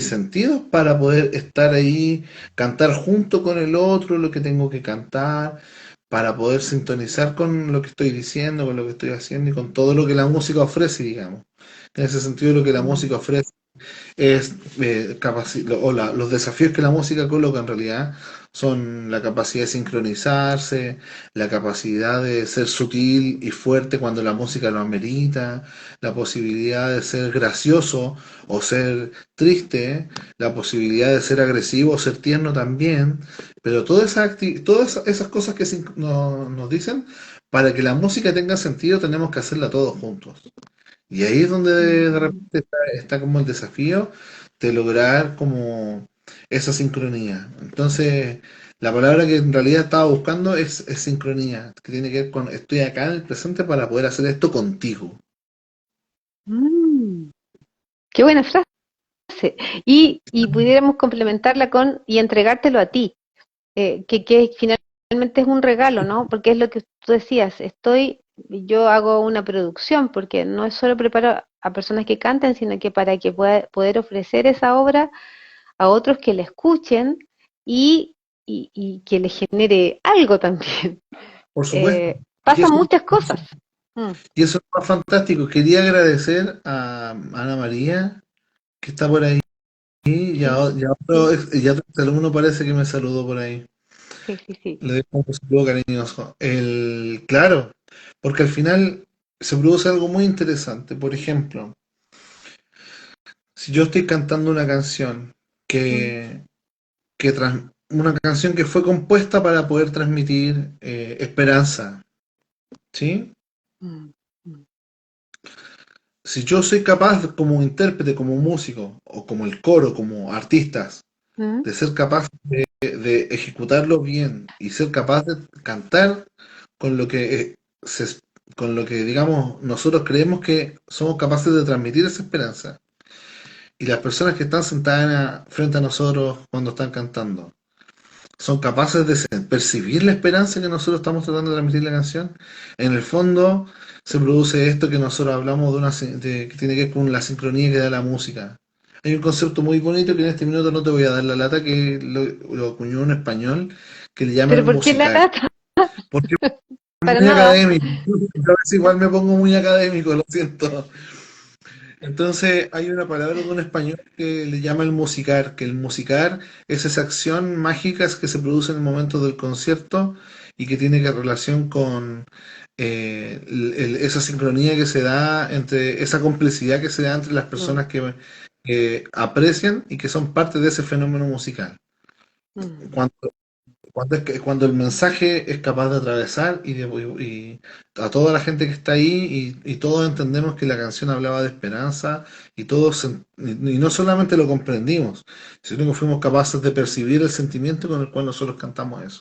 Speaker 2: sentidos para poder estar ahí, cantar junto con el otro lo que tengo que cantar, para poder sintonizar con lo que estoy diciendo, con lo que estoy haciendo y con todo lo que la música ofrece, digamos. En ese sentido, lo que la
Speaker 1: Mm.
Speaker 2: música ofrece es los desafíos que la música coloca en realidad son la capacidad de sincronizarse, la capacidad de ser sutil y fuerte cuando la música lo amerita, la posibilidad de ser gracioso o ser triste, la posibilidad de ser agresivo o ser tierno también, pero todas esas cosas que nos dicen, para que la música tenga sentido tenemos que hacerla todos juntos. Y ahí es donde de
Speaker 1: Mm.
Speaker 2: repente está como el desafío de lograr como esa sincronía. Entonces, la palabra que en realidad estaba buscando es sincronía, que tiene que ver con estoy acá en el presente para poder hacer esto contigo.
Speaker 1: Mm. Qué buena frase. Y pudiéramos complementarla con y entregártelo a ti, que finalmente es un regalo, ¿no? Porque es lo que tú decías, yo hago una producción, porque no es solo preparar a personas que canten, sino que para que pueda poder ofrecer esa obra a otros que la escuchen y, y que les genere algo también.
Speaker 2: Por supuesto. Y
Speaker 1: Pasan
Speaker 2: eso,
Speaker 1: muchas cosas. Mm,
Speaker 2: y eso es más fantástico. Quería agradecer a Ana María, que está por ahí,
Speaker 1: sí, sí,
Speaker 2: y a otro alumno parece que me saludó por ahí.
Speaker 1: sí, sí, sí.
Speaker 2: Le dejo un saludo cariñoso. Claro. porque al final se produce algo muy interesante. Por ejemplo, si yo estoy cantando una canción
Speaker 1: Mm,
Speaker 2: una canción que fue compuesta para poder transmitir esperanza, ¿sí?
Speaker 1: mm, mm,
Speaker 2: Si yo soy capaz como intérprete, como músico, o como el coro, como artistas,
Speaker 1: mm,
Speaker 2: de ser capaz de ejecutarlo bien y ser capaz de cantar con lo que con lo que digamos nosotros creemos que somos capaces de transmitir esa esperanza. Y las personas que están sentadas frente a nosotros cuando están cantando son capaces de percibir la esperanza que nosotros estamos tratando de transmitir la canción. En el fondo se produce esto que nosotros hablamos que tiene que ver con la sincronía que da la música. Hay un concepto muy bonito que en este minuto no te voy a dar la lata, que lo acuñó un español, que le
Speaker 1: Pero
Speaker 2: llaman
Speaker 1: ¿por qué
Speaker 2: musical.
Speaker 1: lata?
Speaker 2: Porque es
Speaker 1: Para
Speaker 2: muy
Speaker 1: nada.
Speaker 2: académico. Yo a veces igual me pongo muy académico, lo siento. Entonces hay una palabra de un español que le llama el musicar, que el musicar es esa acción mágica que se produce en el momento del concierto y que tiene que relación con esa sincronía que se da entre, esa complicidad que se da entre las
Speaker 1: Mm,
Speaker 2: personas que aprecian y que son parte de ese fenómeno musical.
Speaker 1: mm.
Speaker 2: Cuando el mensaje es capaz de atravesar y a toda la gente que está ahí y todos entendemos que la canción hablaba de esperanza y y no solamente lo comprendimos, sino que fuimos capaces de percibir el sentimiento con el cual nosotros cantamos eso.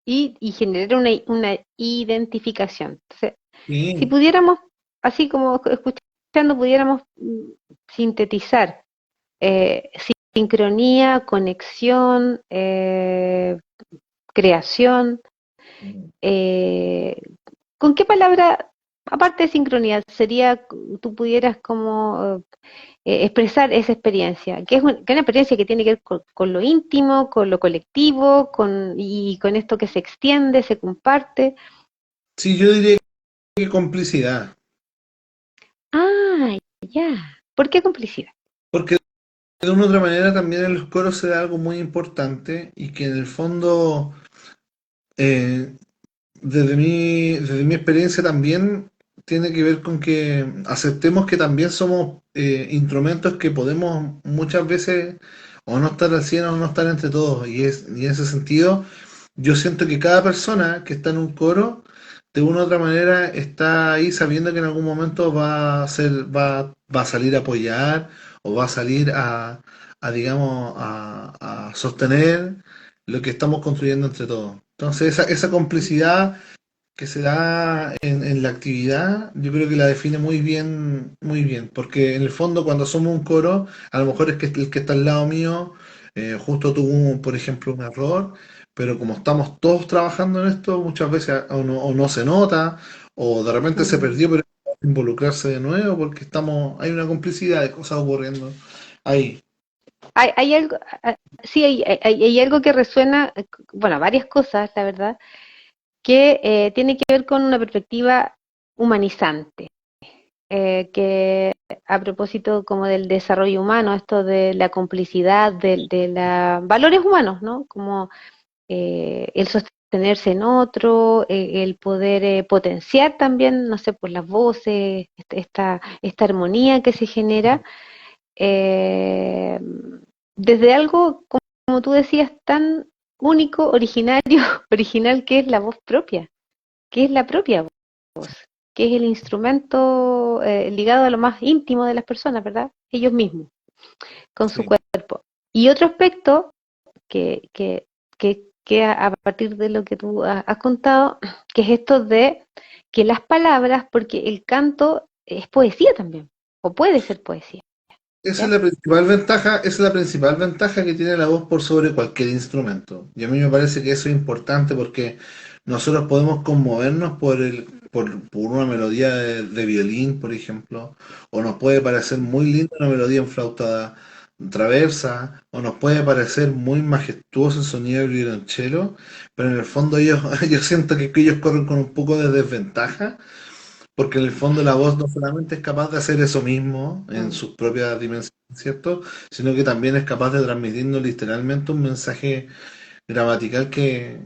Speaker 1: Y generar una identificación. Entonces, si
Speaker 2: Sí,
Speaker 1: pudiéramos, así como escuchando, pudiéramos sintetizar sincronía, conexión, creación, eh, ¿con qué palabra, aparte de sincronía, sería, tú pudieras como expresar esa experiencia, que es una experiencia que tiene que ver con lo íntimo, con lo colectivo, y con esto que se extiende, se comparte?
Speaker 2: sí, yo diría que complicidad,
Speaker 1: Ah, ya. ¿Por qué complicidad?
Speaker 2: porque de una u otra manera también en los coros se da algo muy importante y que en el fondo eh, desde mi experiencia también tiene que ver con que aceptemos que también somos instrumentos que podemos muchas veces o no estar al 100 o no estar entre todos. Y en ese sentido, yo siento que cada persona que está en un coro, de una u otra manera, está ahí sabiendo que en algún momento va a salir a apoyar o va a salir digamos, a sostener lo que estamos construyendo entre todos. Entonces, esa complicidad que se da en la actividad, yo creo que la define muy bien, porque en el fondo cuando somos un coro, a lo mejor es que el que está al lado mío justo tuvo, por ejemplo, un error, pero como estamos todos trabajando en esto, muchas veces o no se nota, o de repente se
Speaker 1: Mm.
Speaker 2: perdió, pero hay que involucrarse de nuevo porque hay una complicidad de cosas ocurriendo ahí.
Speaker 1: Hay algo, sí, hay algo que resuena, bueno, varias cosas, la verdad, que tiene que ver con una perspectiva humanizante, que a propósito como del desarrollo humano, esto de la complicidad, de los valores humanos, ¿no? Como el sostenerse en otro, el poder potenciar también, no sé, por las voces, esta armonía que se genera, eh, desde algo, como tú decías, tan único, originario, original, que es la voz propia, que es la propia voz, que es el instrumento ligado a lo más íntimo de las personas, ¿verdad? Ellos mismos, con su
Speaker 2: Sí.
Speaker 1: cuerpo. Y otro aspecto que a partir de lo que tú has contado, que es esto de que las palabras, porque el canto es poesía también, o puede ser poesía,
Speaker 2: Esa es
Speaker 1: ¿ya?
Speaker 2: la principal ventaja, esa es la principal ventaja que tiene la voz por sobre cualquier instrumento. Y a mí me parece que eso es importante porque nosotros podemos conmovernos por una melodía de violín, por ejemplo, o nos puede parecer muy linda una melodía en flauta traversa, o nos puede parecer muy majestuoso el sonido del violonchelo, pero en el fondo yo siento que ellos corren con un poco de desventaja porque en el fondo la voz no solamente es capaz de hacer eso mismo en
Speaker 1: Mm,
Speaker 2: sus propias dimensiones, ¿cierto? Sino que también es capaz de transmitirnos literalmente un mensaje gramatical que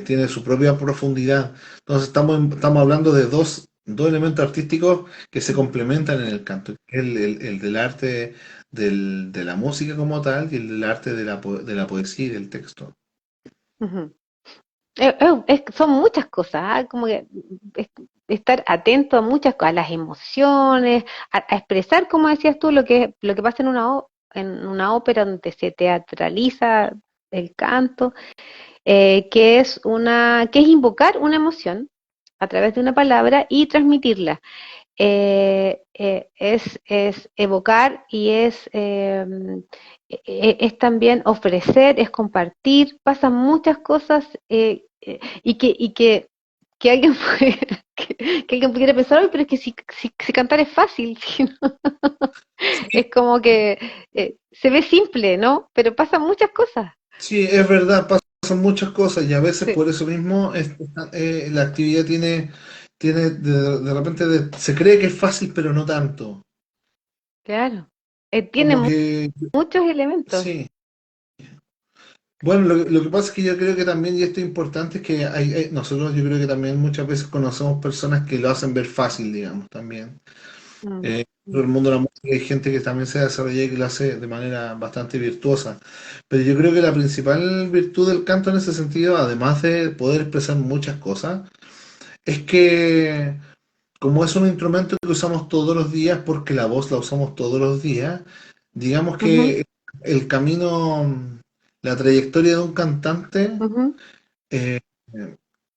Speaker 2: tiene su propia profundidad. Entonces estamos hablando de dos elementos artísticos que se complementan en el canto, que es el del arte de la música como tal y el del arte de la poesía y del texto.
Speaker 1: Ujú. Son muchas cosas, ¿ah? Como que es- estar atento a muchas cosas, a las emociones, a expresar, como decías tú, lo que pasa en una ópera donde se teatraliza el canto, que es invocar una emoción a través de una palabra y transmitirla. Es evocar y es también ofrecer, es compartir, pasan muchas cosas que alguien que alguien pudiera pensar, "Ay, pero es que si cantar es fácil", si no,
Speaker 2: Sí,
Speaker 1: es como que se ve simple, ¿no? Pero pasan muchas cosas.
Speaker 2: sí, es verdad, pasan muchas cosas y a veces
Speaker 1: Sí,
Speaker 2: por eso mismo la actividad tiene de repente se cree que es fácil, pero no tanto.
Speaker 1: claro. Tiene
Speaker 2: Como que,
Speaker 1: muchos elementos.
Speaker 2: sí. Bueno, lo que pasa es que yo creo que también, y esto es importante, es que nosotros yo creo que también muchas veces conocemos personas que lo hacen ver fácil, digamos, también.
Speaker 1: Mm,
Speaker 2: Todo
Speaker 1: mm,
Speaker 2: el mundo de la música hay gente que también se desarrolla y que lo hace de manera bastante virtuosa. Pero yo creo que la principal virtud del canto en ese sentido, además de poder expresar muchas cosas, es que como es un instrumento que usamos todos los días, porque la voz la usamos todos los días, digamos
Speaker 1: ujú,
Speaker 2: que el camino, la trayectoria de un cantante,
Speaker 1: ujú,
Speaker 2: eh,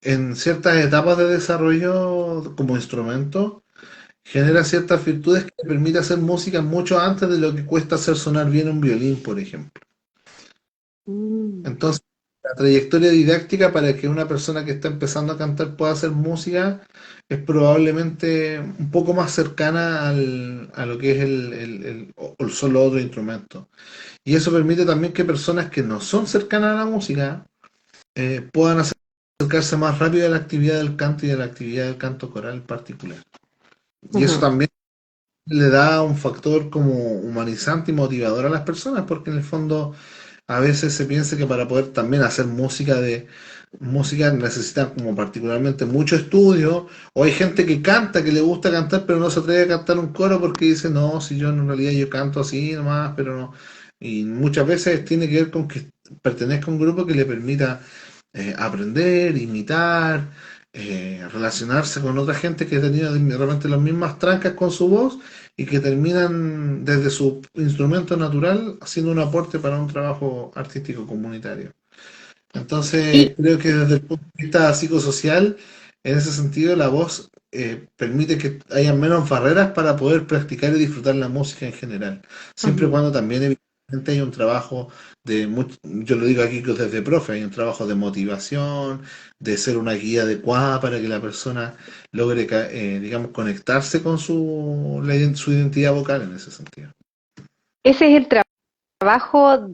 Speaker 2: en ciertas etapas de desarrollo como instrumento, genera ciertas virtudes que permite hacer música mucho antes de lo que cuesta hacer sonar bien un violín, por ejemplo.
Speaker 1: mm,
Speaker 2: Entonces, la trayectoria didáctica para que una persona que está empezando a cantar pueda hacer música es probablemente un poco más cercana a lo que es o el solo otro instrumento. Y eso permite también que personas que no son cercanas a la música puedan acercarse más rápido a la actividad del canto y a la actividad del canto coral en particular. Y eso
Speaker 1: ujú.
Speaker 2: también le da un factor como humanizante y motivador a las personas, porque en el fondo a veces se piensa que para poder también hacer música necesitan como particularmente mucho estudio, o hay gente que canta, que le gusta cantar, pero no se atreve a cantar un coro porque dice, no, si yo en realidad yo canto así nomás, pero no. Y muchas veces tiene que ver con que pertenezca a un grupo que le permita aprender, imitar, relacionarse con otra gente que ha tenido de repente las mismas trancas con su voz y que terminan desde su instrumento natural haciendo un aporte para un trabajo artístico comunitario. Entonces,
Speaker 1: Y,
Speaker 2: creo que desde el punto de vista psicosocial, en ese sentido, la voz permite que haya menos barreras para poder practicar y disfrutar la música en general. Siempre y
Speaker 1: ujú.
Speaker 2: cuando también, evidentemente, hay un trabajo yo lo digo aquí que desde profe, hay un trabajo de motivación, de ser una guía adecuada para que la persona logre, digamos, conectarse con su identidad vocal en ese sentido.
Speaker 1: Ese es el trabajo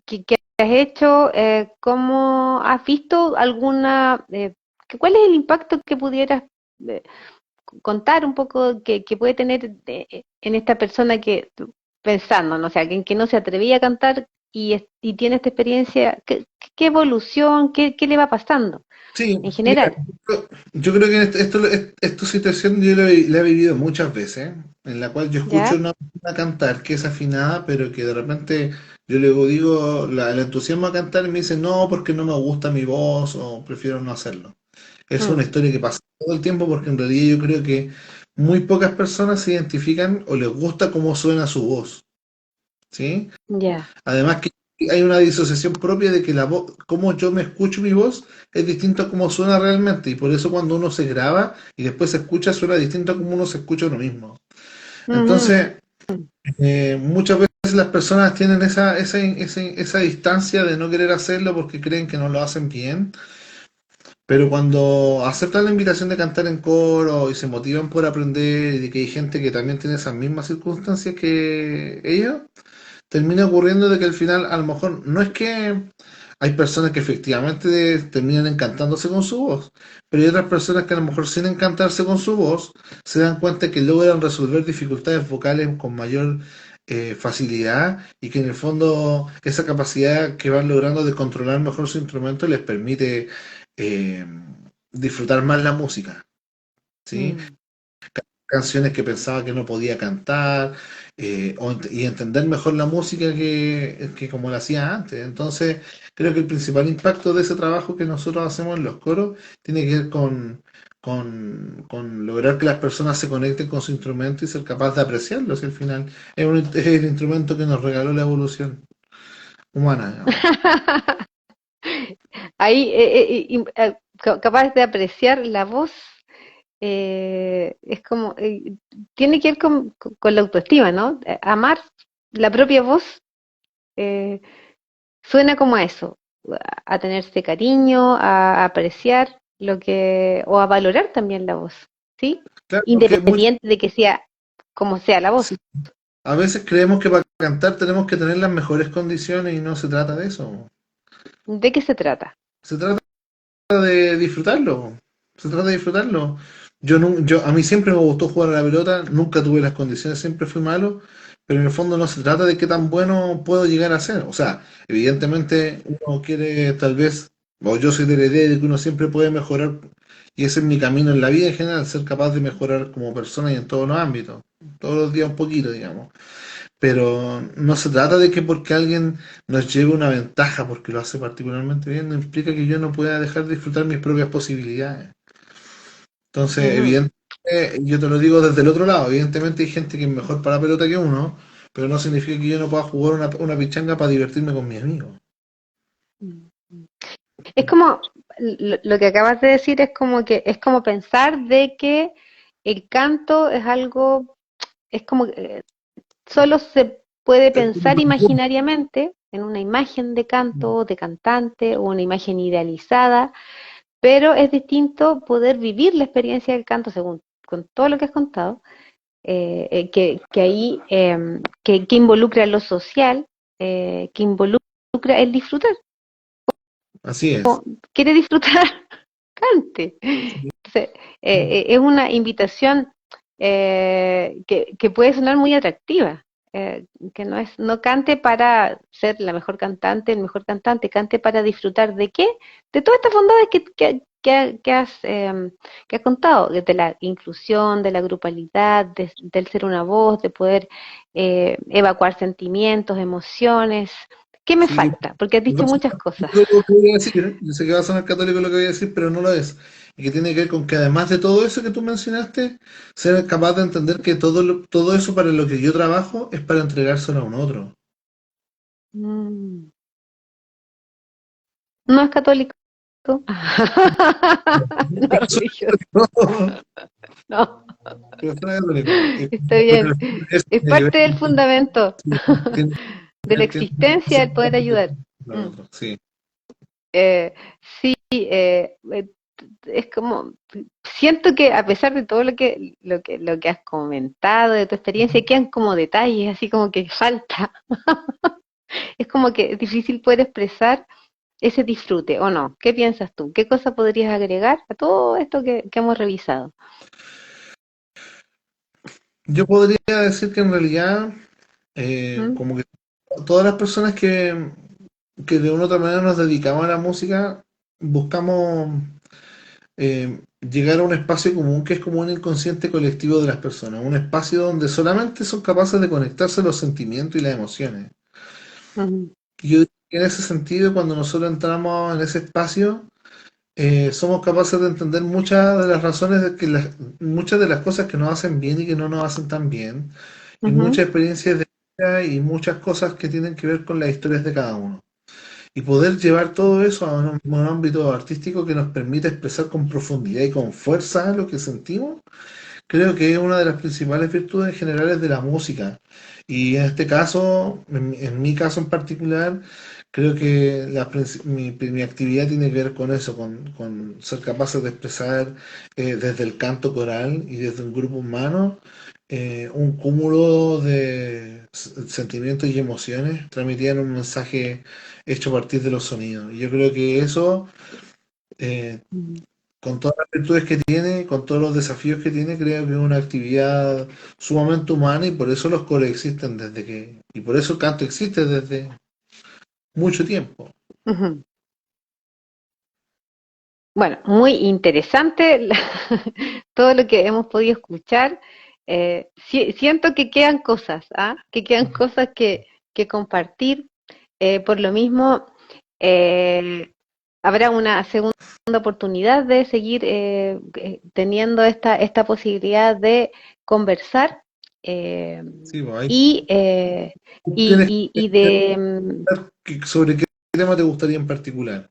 Speaker 1: que has hecho. ¿Cómo has visto cuál es el impacto que pudieras eh, contar un poco que puede tener en esta persona que, pensando, no sé, alguien que no se atrevía a cantar y tiene esta experiencia? ¿Qué evolución, qué le va pasando
Speaker 2: Sí,
Speaker 1: en
Speaker 2: mira,
Speaker 1: general?
Speaker 2: yo creo que esta situación yo la he vivido muchas veces, en la cual yo escucho
Speaker 1: ¿Ya?
Speaker 2: una persona cantar que es afinada, pero que de repente yo le digo el entusiasmo a cantar y me dice, no, porque no me gusta mi voz o prefiero no hacerlo. Es una
Speaker 1: Mm,
Speaker 2: historia que pasa todo el tiempo porque en realidad yo creo que muy pocas personas se identifican o les gusta cómo suena su voz, ¿sí?
Speaker 1: ya.
Speaker 2: Además que hay una disociación propia de que la voz, cómo yo me escucho mi voz es distinto a cómo suena realmente y por eso cuando uno se graba y después se escucha suena distinto a cómo uno se escucha uno mismo.
Speaker 1: Ujú.
Speaker 2: Entonces, muchas veces las personas tienen esa distancia de no querer hacerlo porque creen que no lo hacen bien, pero cuando aceptan la invitación de cantar en coro y se motivan por aprender y de que hay gente que también tiene esas mismas circunstancias que ellos, termina ocurriendo de que al final a lo mejor no es que hay personas que efectivamente terminan encantándose con su voz, pero hay otras personas que a lo mejor sin encantarse con su voz se dan cuenta que logran resolver dificultades vocales con mayor facilidad y que en el fondo esa capacidad que van logrando de controlar mejor su instrumento les permite eh, disfrutar más la música, ¿sí?
Speaker 1: Mm.
Speaker 2: Canciones que pensaba que no podía cantar y entender mejor la música que como la hacía antes. Entonces, creo que el principal impacto de ese trabajo que nosotros hacemos en los coros tiene que ver con lograr que las personas se conecten con su instrumento y ser capaz de apreciarlo. Si al final es el instrumento que nos regaló la evolución humana, digamos.
Speaker 1: Ahí, capaz de apreciar la voz, es como, tiene que ver con la autoestima, ¿no? Amar la propia voz, eh, suena como a eso, a tenerse cariño, a apreciar o a valorar también la voz, ¿sí?
Speaker 2: Claro, porque
Speaker 1: Independiente de que sea como sea la voz.
Speaker 2: sí, a veces creemos que para cantar tenemos que tener las mejores condiciones y no se trata de eso.
Speaker 1: ¿De qué se trata?
Speaker 2: Se trata de disfrutarlo. Se trata de disfrutarlo. A mí siempre me gustó jugar a la pelota, nunca tuve las condiciones, siempre fui malo, pero en el fondo no se trata de qué tan bueno puedo llegar a ser. O sea, evidentemente uno quiere tal vez, o yo soy de la idea de que uno siempre puede mejorar, y ese es mi camino en la vida en general, ser capaz de mejorar como persona y en todos los ámbitos, todos los días un poquito, digamos. Pero no se trata de que porque alguien nos lleve una ventaja porque lo hace particularmente bien, no implica que yo no pueda dejar de disfrutar mis propias posibilidades. Entonces,
Speaker 1: Ujú.
Speaker 2: evidentemente, yo te lo digo desde el otro lado, evidentemente hay gente que es mejor para la pelota que uno, pero no significa que yo no pueda jugar una pichanga para divertirme con mis amigos.
Speaker 1: Es como, lo que acabas de decir es como que, es como pensar de que el canto es algo, es como, solo se puede pensar imaginariamente en una imagen de canto, de cantante o una imagen idealizada, pero es distinto poder vivir la experiencia del canto según con todo lo que has contado, que ahí, que involucra lo social, que involucra el disfrutar.
Speaker 2: Así es.
Speaker 1: ¿Quiere disfrutar? Cante. Entonces, es una invitación, que puede sonar muy atractiva, que no cante para ser la mejor cantante, el mejor cantante, cante para disfrutar de qué, de todas estas bondades que has contado, de la inclusión, de la grupalidad, del ser una voz, de poder, evacuar sentimientos, emociones. ¿Qué me
Speaker 2: Sí,
Speaker 1: falta? Porque has
Speaker 2: va
Speaker 1: dicho
Speaker 2: a
Speaker 1: muchas
Speaker 2: sonar
Speaker 1: cosas.
Speaker 2: católico lo que voy a decir, yo sé que va a sonar católico lo que voy a decir, pero no lo es. Y que tiene que ver con que además de todo eso que tú mencionaste, ser capaz de entender que todo eso para lo que yo trabajo es para entregárselo a un otro.
Speaker 1: Mm. No es católico. No es religioso. No,
Speaker 2: Pero suena católico.
Speaker 1: está
Speaker 2: Pero
Speaker 1: bien.
Speaker 2: eso
Speaker 1: Es
Speaker 2: tiene que ver
Speaker 1: parte del fundamento
Speaker 2: tiene
Speaker 1: de la
Speaker 2: que
Speaker 1: existencia el poder ayudar.
Speaker 2: lo
Speaker 1: Mm.
Speaker 2: otro, sí.
Speaker 1: Eh, sí, es como, siento que a pesar de todo lo que has comentado de tu experiencia, quedan como detalles, así como que falta. Es como que es difícil poder expresar ese disfrute, ¿o no? ¿Qué piensas tú? ¿Qué cosa podrías agregar a todo esto que hemos revisado?
Speaker 2: Yo podría decir que en realidad,
Speaker 1: ¿Mm?
Speaker 2: como que todas las personas que de una u otra manera nos dedicamos a la música, buscamos llegar a un espacio común que es como un inconsciente colectivo de las personas, un espacio donde solamente son capaces de conectarse los sentimientos y las emociones.
Speaker 1: Ujú,
Speaker 2: Y yo diría que en ese sentido, cuando nosotros entramos en ese espacio, somos capaces de entender muchas de las razones muchas de las cosas que nos hacen bien y que no nos hacen tan bien, y
Speaker 1: ujú,
Speaker 2: muchas experiencias de vida y muchas cosas que tienen que ver con las historias de cada uno. Y poder llevar todo eso a un ámbito artístico que nos permite expresar con profundidad y con fuerza lo que sentimos, creo que es una de las principales virtudes generales de la música. Y en este caso, en mi caso en particular, creo que mi actividad tiene que ver con eso, con ser capaces de expresar desde el canto coral y desde un grupo humano un cúmulo de sentimientos y emociones transmitiendo un mensaje hecho a partir de los sonidos. Y yo creo que eso, eh,
Speaker 1: ujú.
Speaker 2: con todas las virtudes que tiene, con todos los desafíos que tiene, creo que es una actividad sumamente humana y por eso los coros existen y por eso el canto existe desde mucho tiempo.
Speaker 1: Ujú. Bueno, muy interesante todo lo que hemos podido escuchar. Siento que quedan cosas, ¿ah? Que quedan cosas que compartir. Por lo mismo, eh, habrá una segunda oportunidad de seguir teniendo esta posibilidad de conversar eh,
Speaker 2: Sí, pues, ahí
Speaker 1: y,
Speaker 2: tú tienes
Speaker 1: y
Speaker 2: que
Speaker 1: de
Speaker 2: pensar sobre qué tema te gustaría en particular.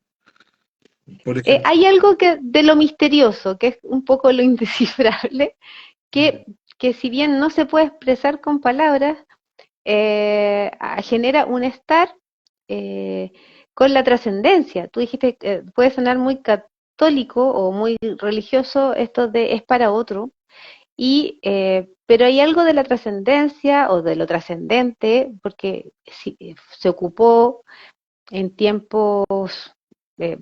Speaker 2: Por ejemplo,
Speaker 1: hay algo que de lo misterioso, que es un poco lo indescifrable, que, que si bien no se puede expresar con palabras, genera un estar eh, con la trascendencia. Tú dijiste que puede sonar muy católico o muy religioso esto de es para otro, pero hay algo de la trascendencia o de lo trascendente, porque se ocupó en tiempos, eh,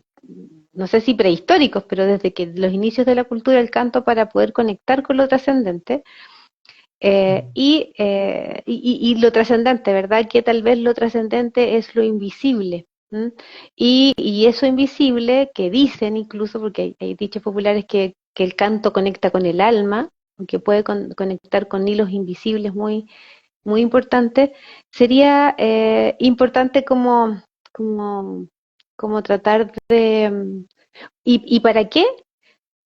Speaker 1: no sé si prehistóricos, pero desde que los inicios de la cultura del canto para poder conectar con lo trascendente. Y lo trascendente, ¿verdad? Que tal vez lo trascendente es lo invisible. ¿M? Y eso invisible que dicen incluso, porque hay dichos populares que el canto conecta con el alma, que puede conectar con hilos invisibles muy, muy importantes, sería importante como, como tratar de... ¿Y para qué?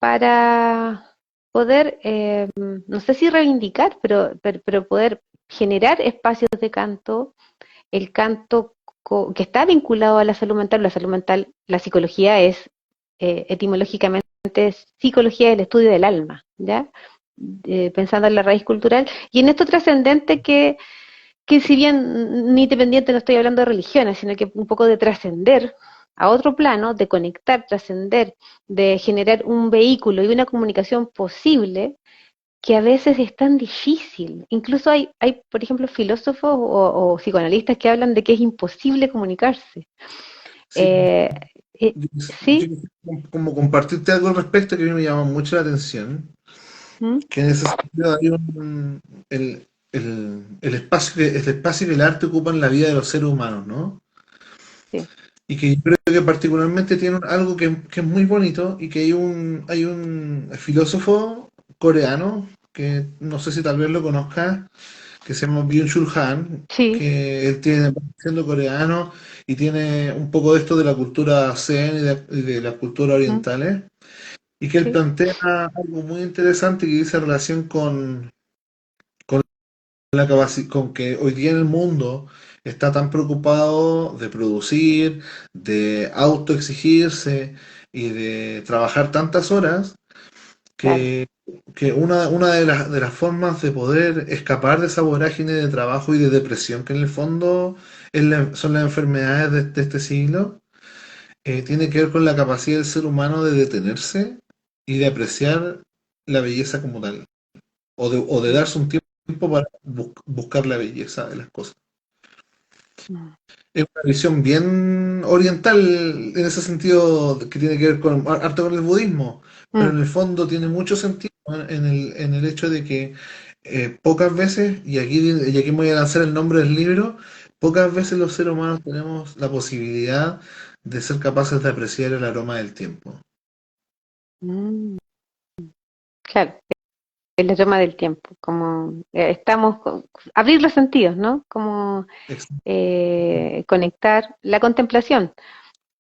Speaker 1: Para poder, no sé si reivindicar, pero poder generar espacios de canto, el canto que está vinculado a la salud mental, la psicología es etimológicamente psicología del estudio del alma, ¿ya? Pensando en la raíz cultural, y en esto trascendente que si bien ni dependiente no estoy hablando de religiones, sino que un poco de trascender a otro plano, de conectar, trascender, de generar un vehículo y una comunicación posible que a veces es tan difícil. Incluso hay por ejemplo, filósofos o psicoanalistas que hablan de que es imposible comunicarse.
Speaker 2: sí,
Speaker 1: Eh,
Speaker 2: yo
Speaker 1: ¿Sí?
Speaker 2: como compartirte algo al respecto que a mí me llama mucho la atención,
Speaker 1: ¿Mm?
Speaker 2: que en ese sentido hay el espacio que el arte ocupa en la vida de los seres humanos, ¿no?
Speaker 1: Sí.
Speaker 2: Y que yo creo que particularmente tiene algo que es muy bonito y que hay un filósofo coreano, que no sé si tal vez lo conozcas, que se llama Byung-Chul Han,
Speaker 1: Sí.
Speaker 2: que él tiene siendo coreano y tiene un poco de esto de la cultura zen y de las culturas
Speaker 1: ¿Mm?
Speaker 2: orientales, y que él
Speaker 1: Sí.
Speaker 2: plantea algo muy interesante que dice relación con con que hoy día en el mundo está tan preocupado de producir, de autoexigirse y de trabajar tantas horas
Speaker 1: Claro.
Speaker 2: que, que una de las formas de poder escapar de esa vorágine de trabajo y de depresión que en el fondo son las enfermedades de este siglo, tiene que ver con la capacidad del ser humano de detenerse y de apreciar la belleza como tal, o de
Speaker 1: Mm.
Speaker 2: darse un tiempo para buscar la belleza de las cosas.
Speaker 1: Mm.
Speaker 2: Es una visión bien oriental en ese sentido que tiene que ver con harto con el budismo, pero en
Speaker 1: Mm.
Speaker 2: el fondo tiene mucho sentido, ¿no? En el hecho de que pocas veces, y aquí me voy a lanzar el nombre del libro, pocas veces los seres humanos tenemos la posibilidad de ser capaces de apreciar el aroma del tiempo.
Speaker 1: Mm. Claro. Es la toma del tiempo, como abrir los sentidos, ¿no? Como
Speaker 2: Ex-
Speaker 1: conectar la contemplación.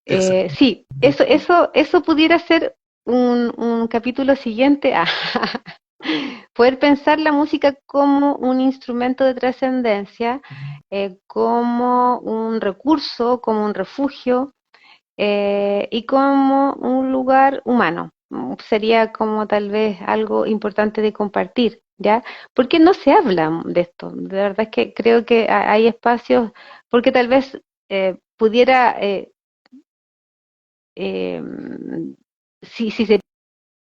Speaker 2: Exacto.
Speaker 1: Sí, eso pudiera ser un capítulo siguiente a poder pensar la música como un instrumento de trascendencia, como un recurso, como un refugio y como un lugar humano. Sería como tal vez algo importante de compartir, ¿ya? Porque no se habla de esto. De verdad es que creo que hay espacios, porque tal vez pudiera, eh, si se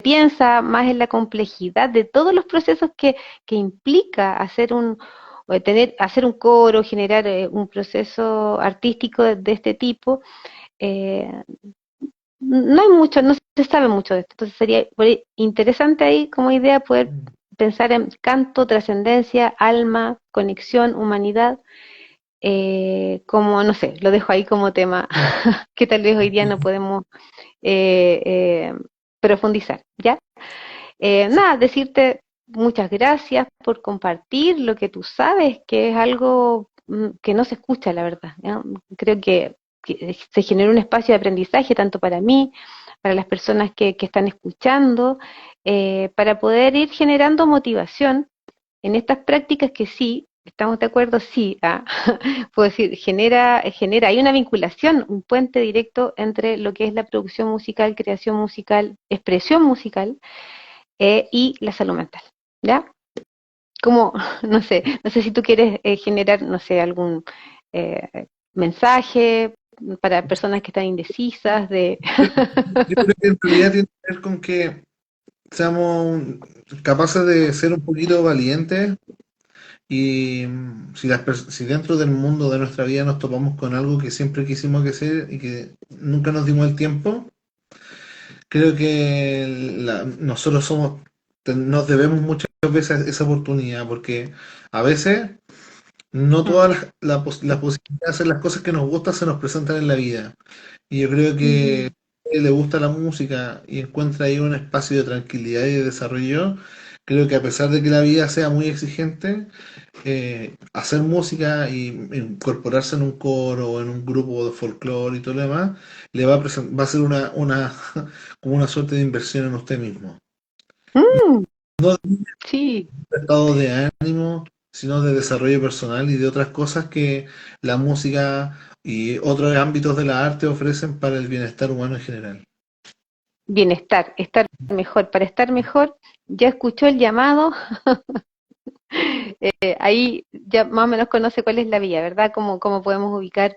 Speaker 1: piensa más en la complejidad de todos los procesos que implica hacer un coro, generar un proceso artístico de este tipo, eh, no hay mucho, no se sabe mucho de esto, entonces sería interesante ahí como idea poder pensar en canto, trascendencia, alma, conexión, humanidad, como, no sé, lo dejo ahí como tema que tal vez hoy día no podemos eh, eh, profundizar, ¿ya?
Speaker 2: Sí.
Speaker 1: Nada, decirte muchas gracias por compartir lo que tú sabes, que es algo que no se escucha, la verdad, ¿no? Creo que se genera un espacio de aprendizaje tanto para mí, para las personas que están escuchando, para poder ir generando motivación en estas prácticas que sí, estamos de acuerdo, sí, puedo decir, genera, hay una vinculación, un puente directo entre lo que es la producción musical, creación musical, expresión musical y la salud mental, ¿ya? Como, no sé si tú quieres generar, no sé, algún mensaje para personas que están indecisas de...
Speaker 2: Yo creo que en realidad tiene que ver con que seamos capaces de ser un poquito valientes y si dentro del mundo de nuestra vida nos topamos con algo que siempre quisimos que hacer y que nunca nos dimos el tiempo, creo que nosotros nos debemos muchas veces esa oportunidad porque a veces no todas
Speaker 1: Mm,
Speaker 2: las posibilidades de hacer las cosas que nos gustan se nos presentan en la vida. Y yo creo que le gusta la música y encuentra ahí un espacio de tranquilidad y de desarrollo. Creo que a pesar de que la vida sea muy exigente, hacer música y incorporarse en un coro o en un grupo de folclore y todo lo demás, va a ser como una suerte de inversión en usted mismo.
Speaker 1: mm,
Speaker 2: No
Speaker 1: sí,
Speaker 2: de estado de ánimo, sino de desarrollo personal y de otras cosas que la música y otros ámbitos de la arte ofrecen para el bienestar humano en general.
Speaker 1: bienestar, estar mejor. Para estar mejor, ya escuchó el llamado, ahí ya más o menos conoce cuál es la vía, ¿verdad? Cómo podemos ubicar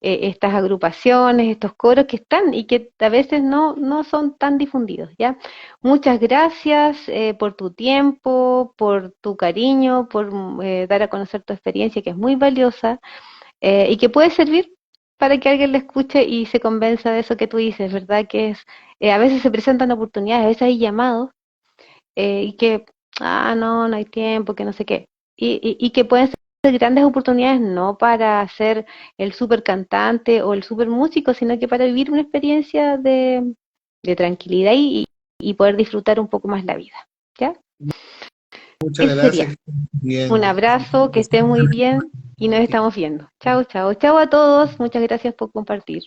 Speaker 1: estas agrupaciones, estos coros que están y que a veces no son tan difundidos, ¿ya? Muchas gracias por tu tiempo, por tu cariño, por dar a conocer tu experiencia, que es muy valiosa y que puede servir para que alguien la escuche y se convenza de eso que tú dices, ¿verdad? Que es, a veces se presentan oportunidades, a veces hay llamados y que, no hay tiempo, que no sé qué. Y que pueden ser grandes oportunidades no para ser el super cantante o el super músico, sino que para vivir una experiencia de tranquilidad y poder disfrutar un poco más la vida. ¿Ya?
Speaker 2: Muchas
Speaker 1: Eso
Speaker 2: gracias,
Speaker 1: sería.
Speaker 2: que estén muy
Speaker 1: Un
Speaker 2: bien.
Speaker 1: abrazo, que estés muy bien y nos estamos viendo. Chao, chao. Chao a todos. Muchas gracias por compartir.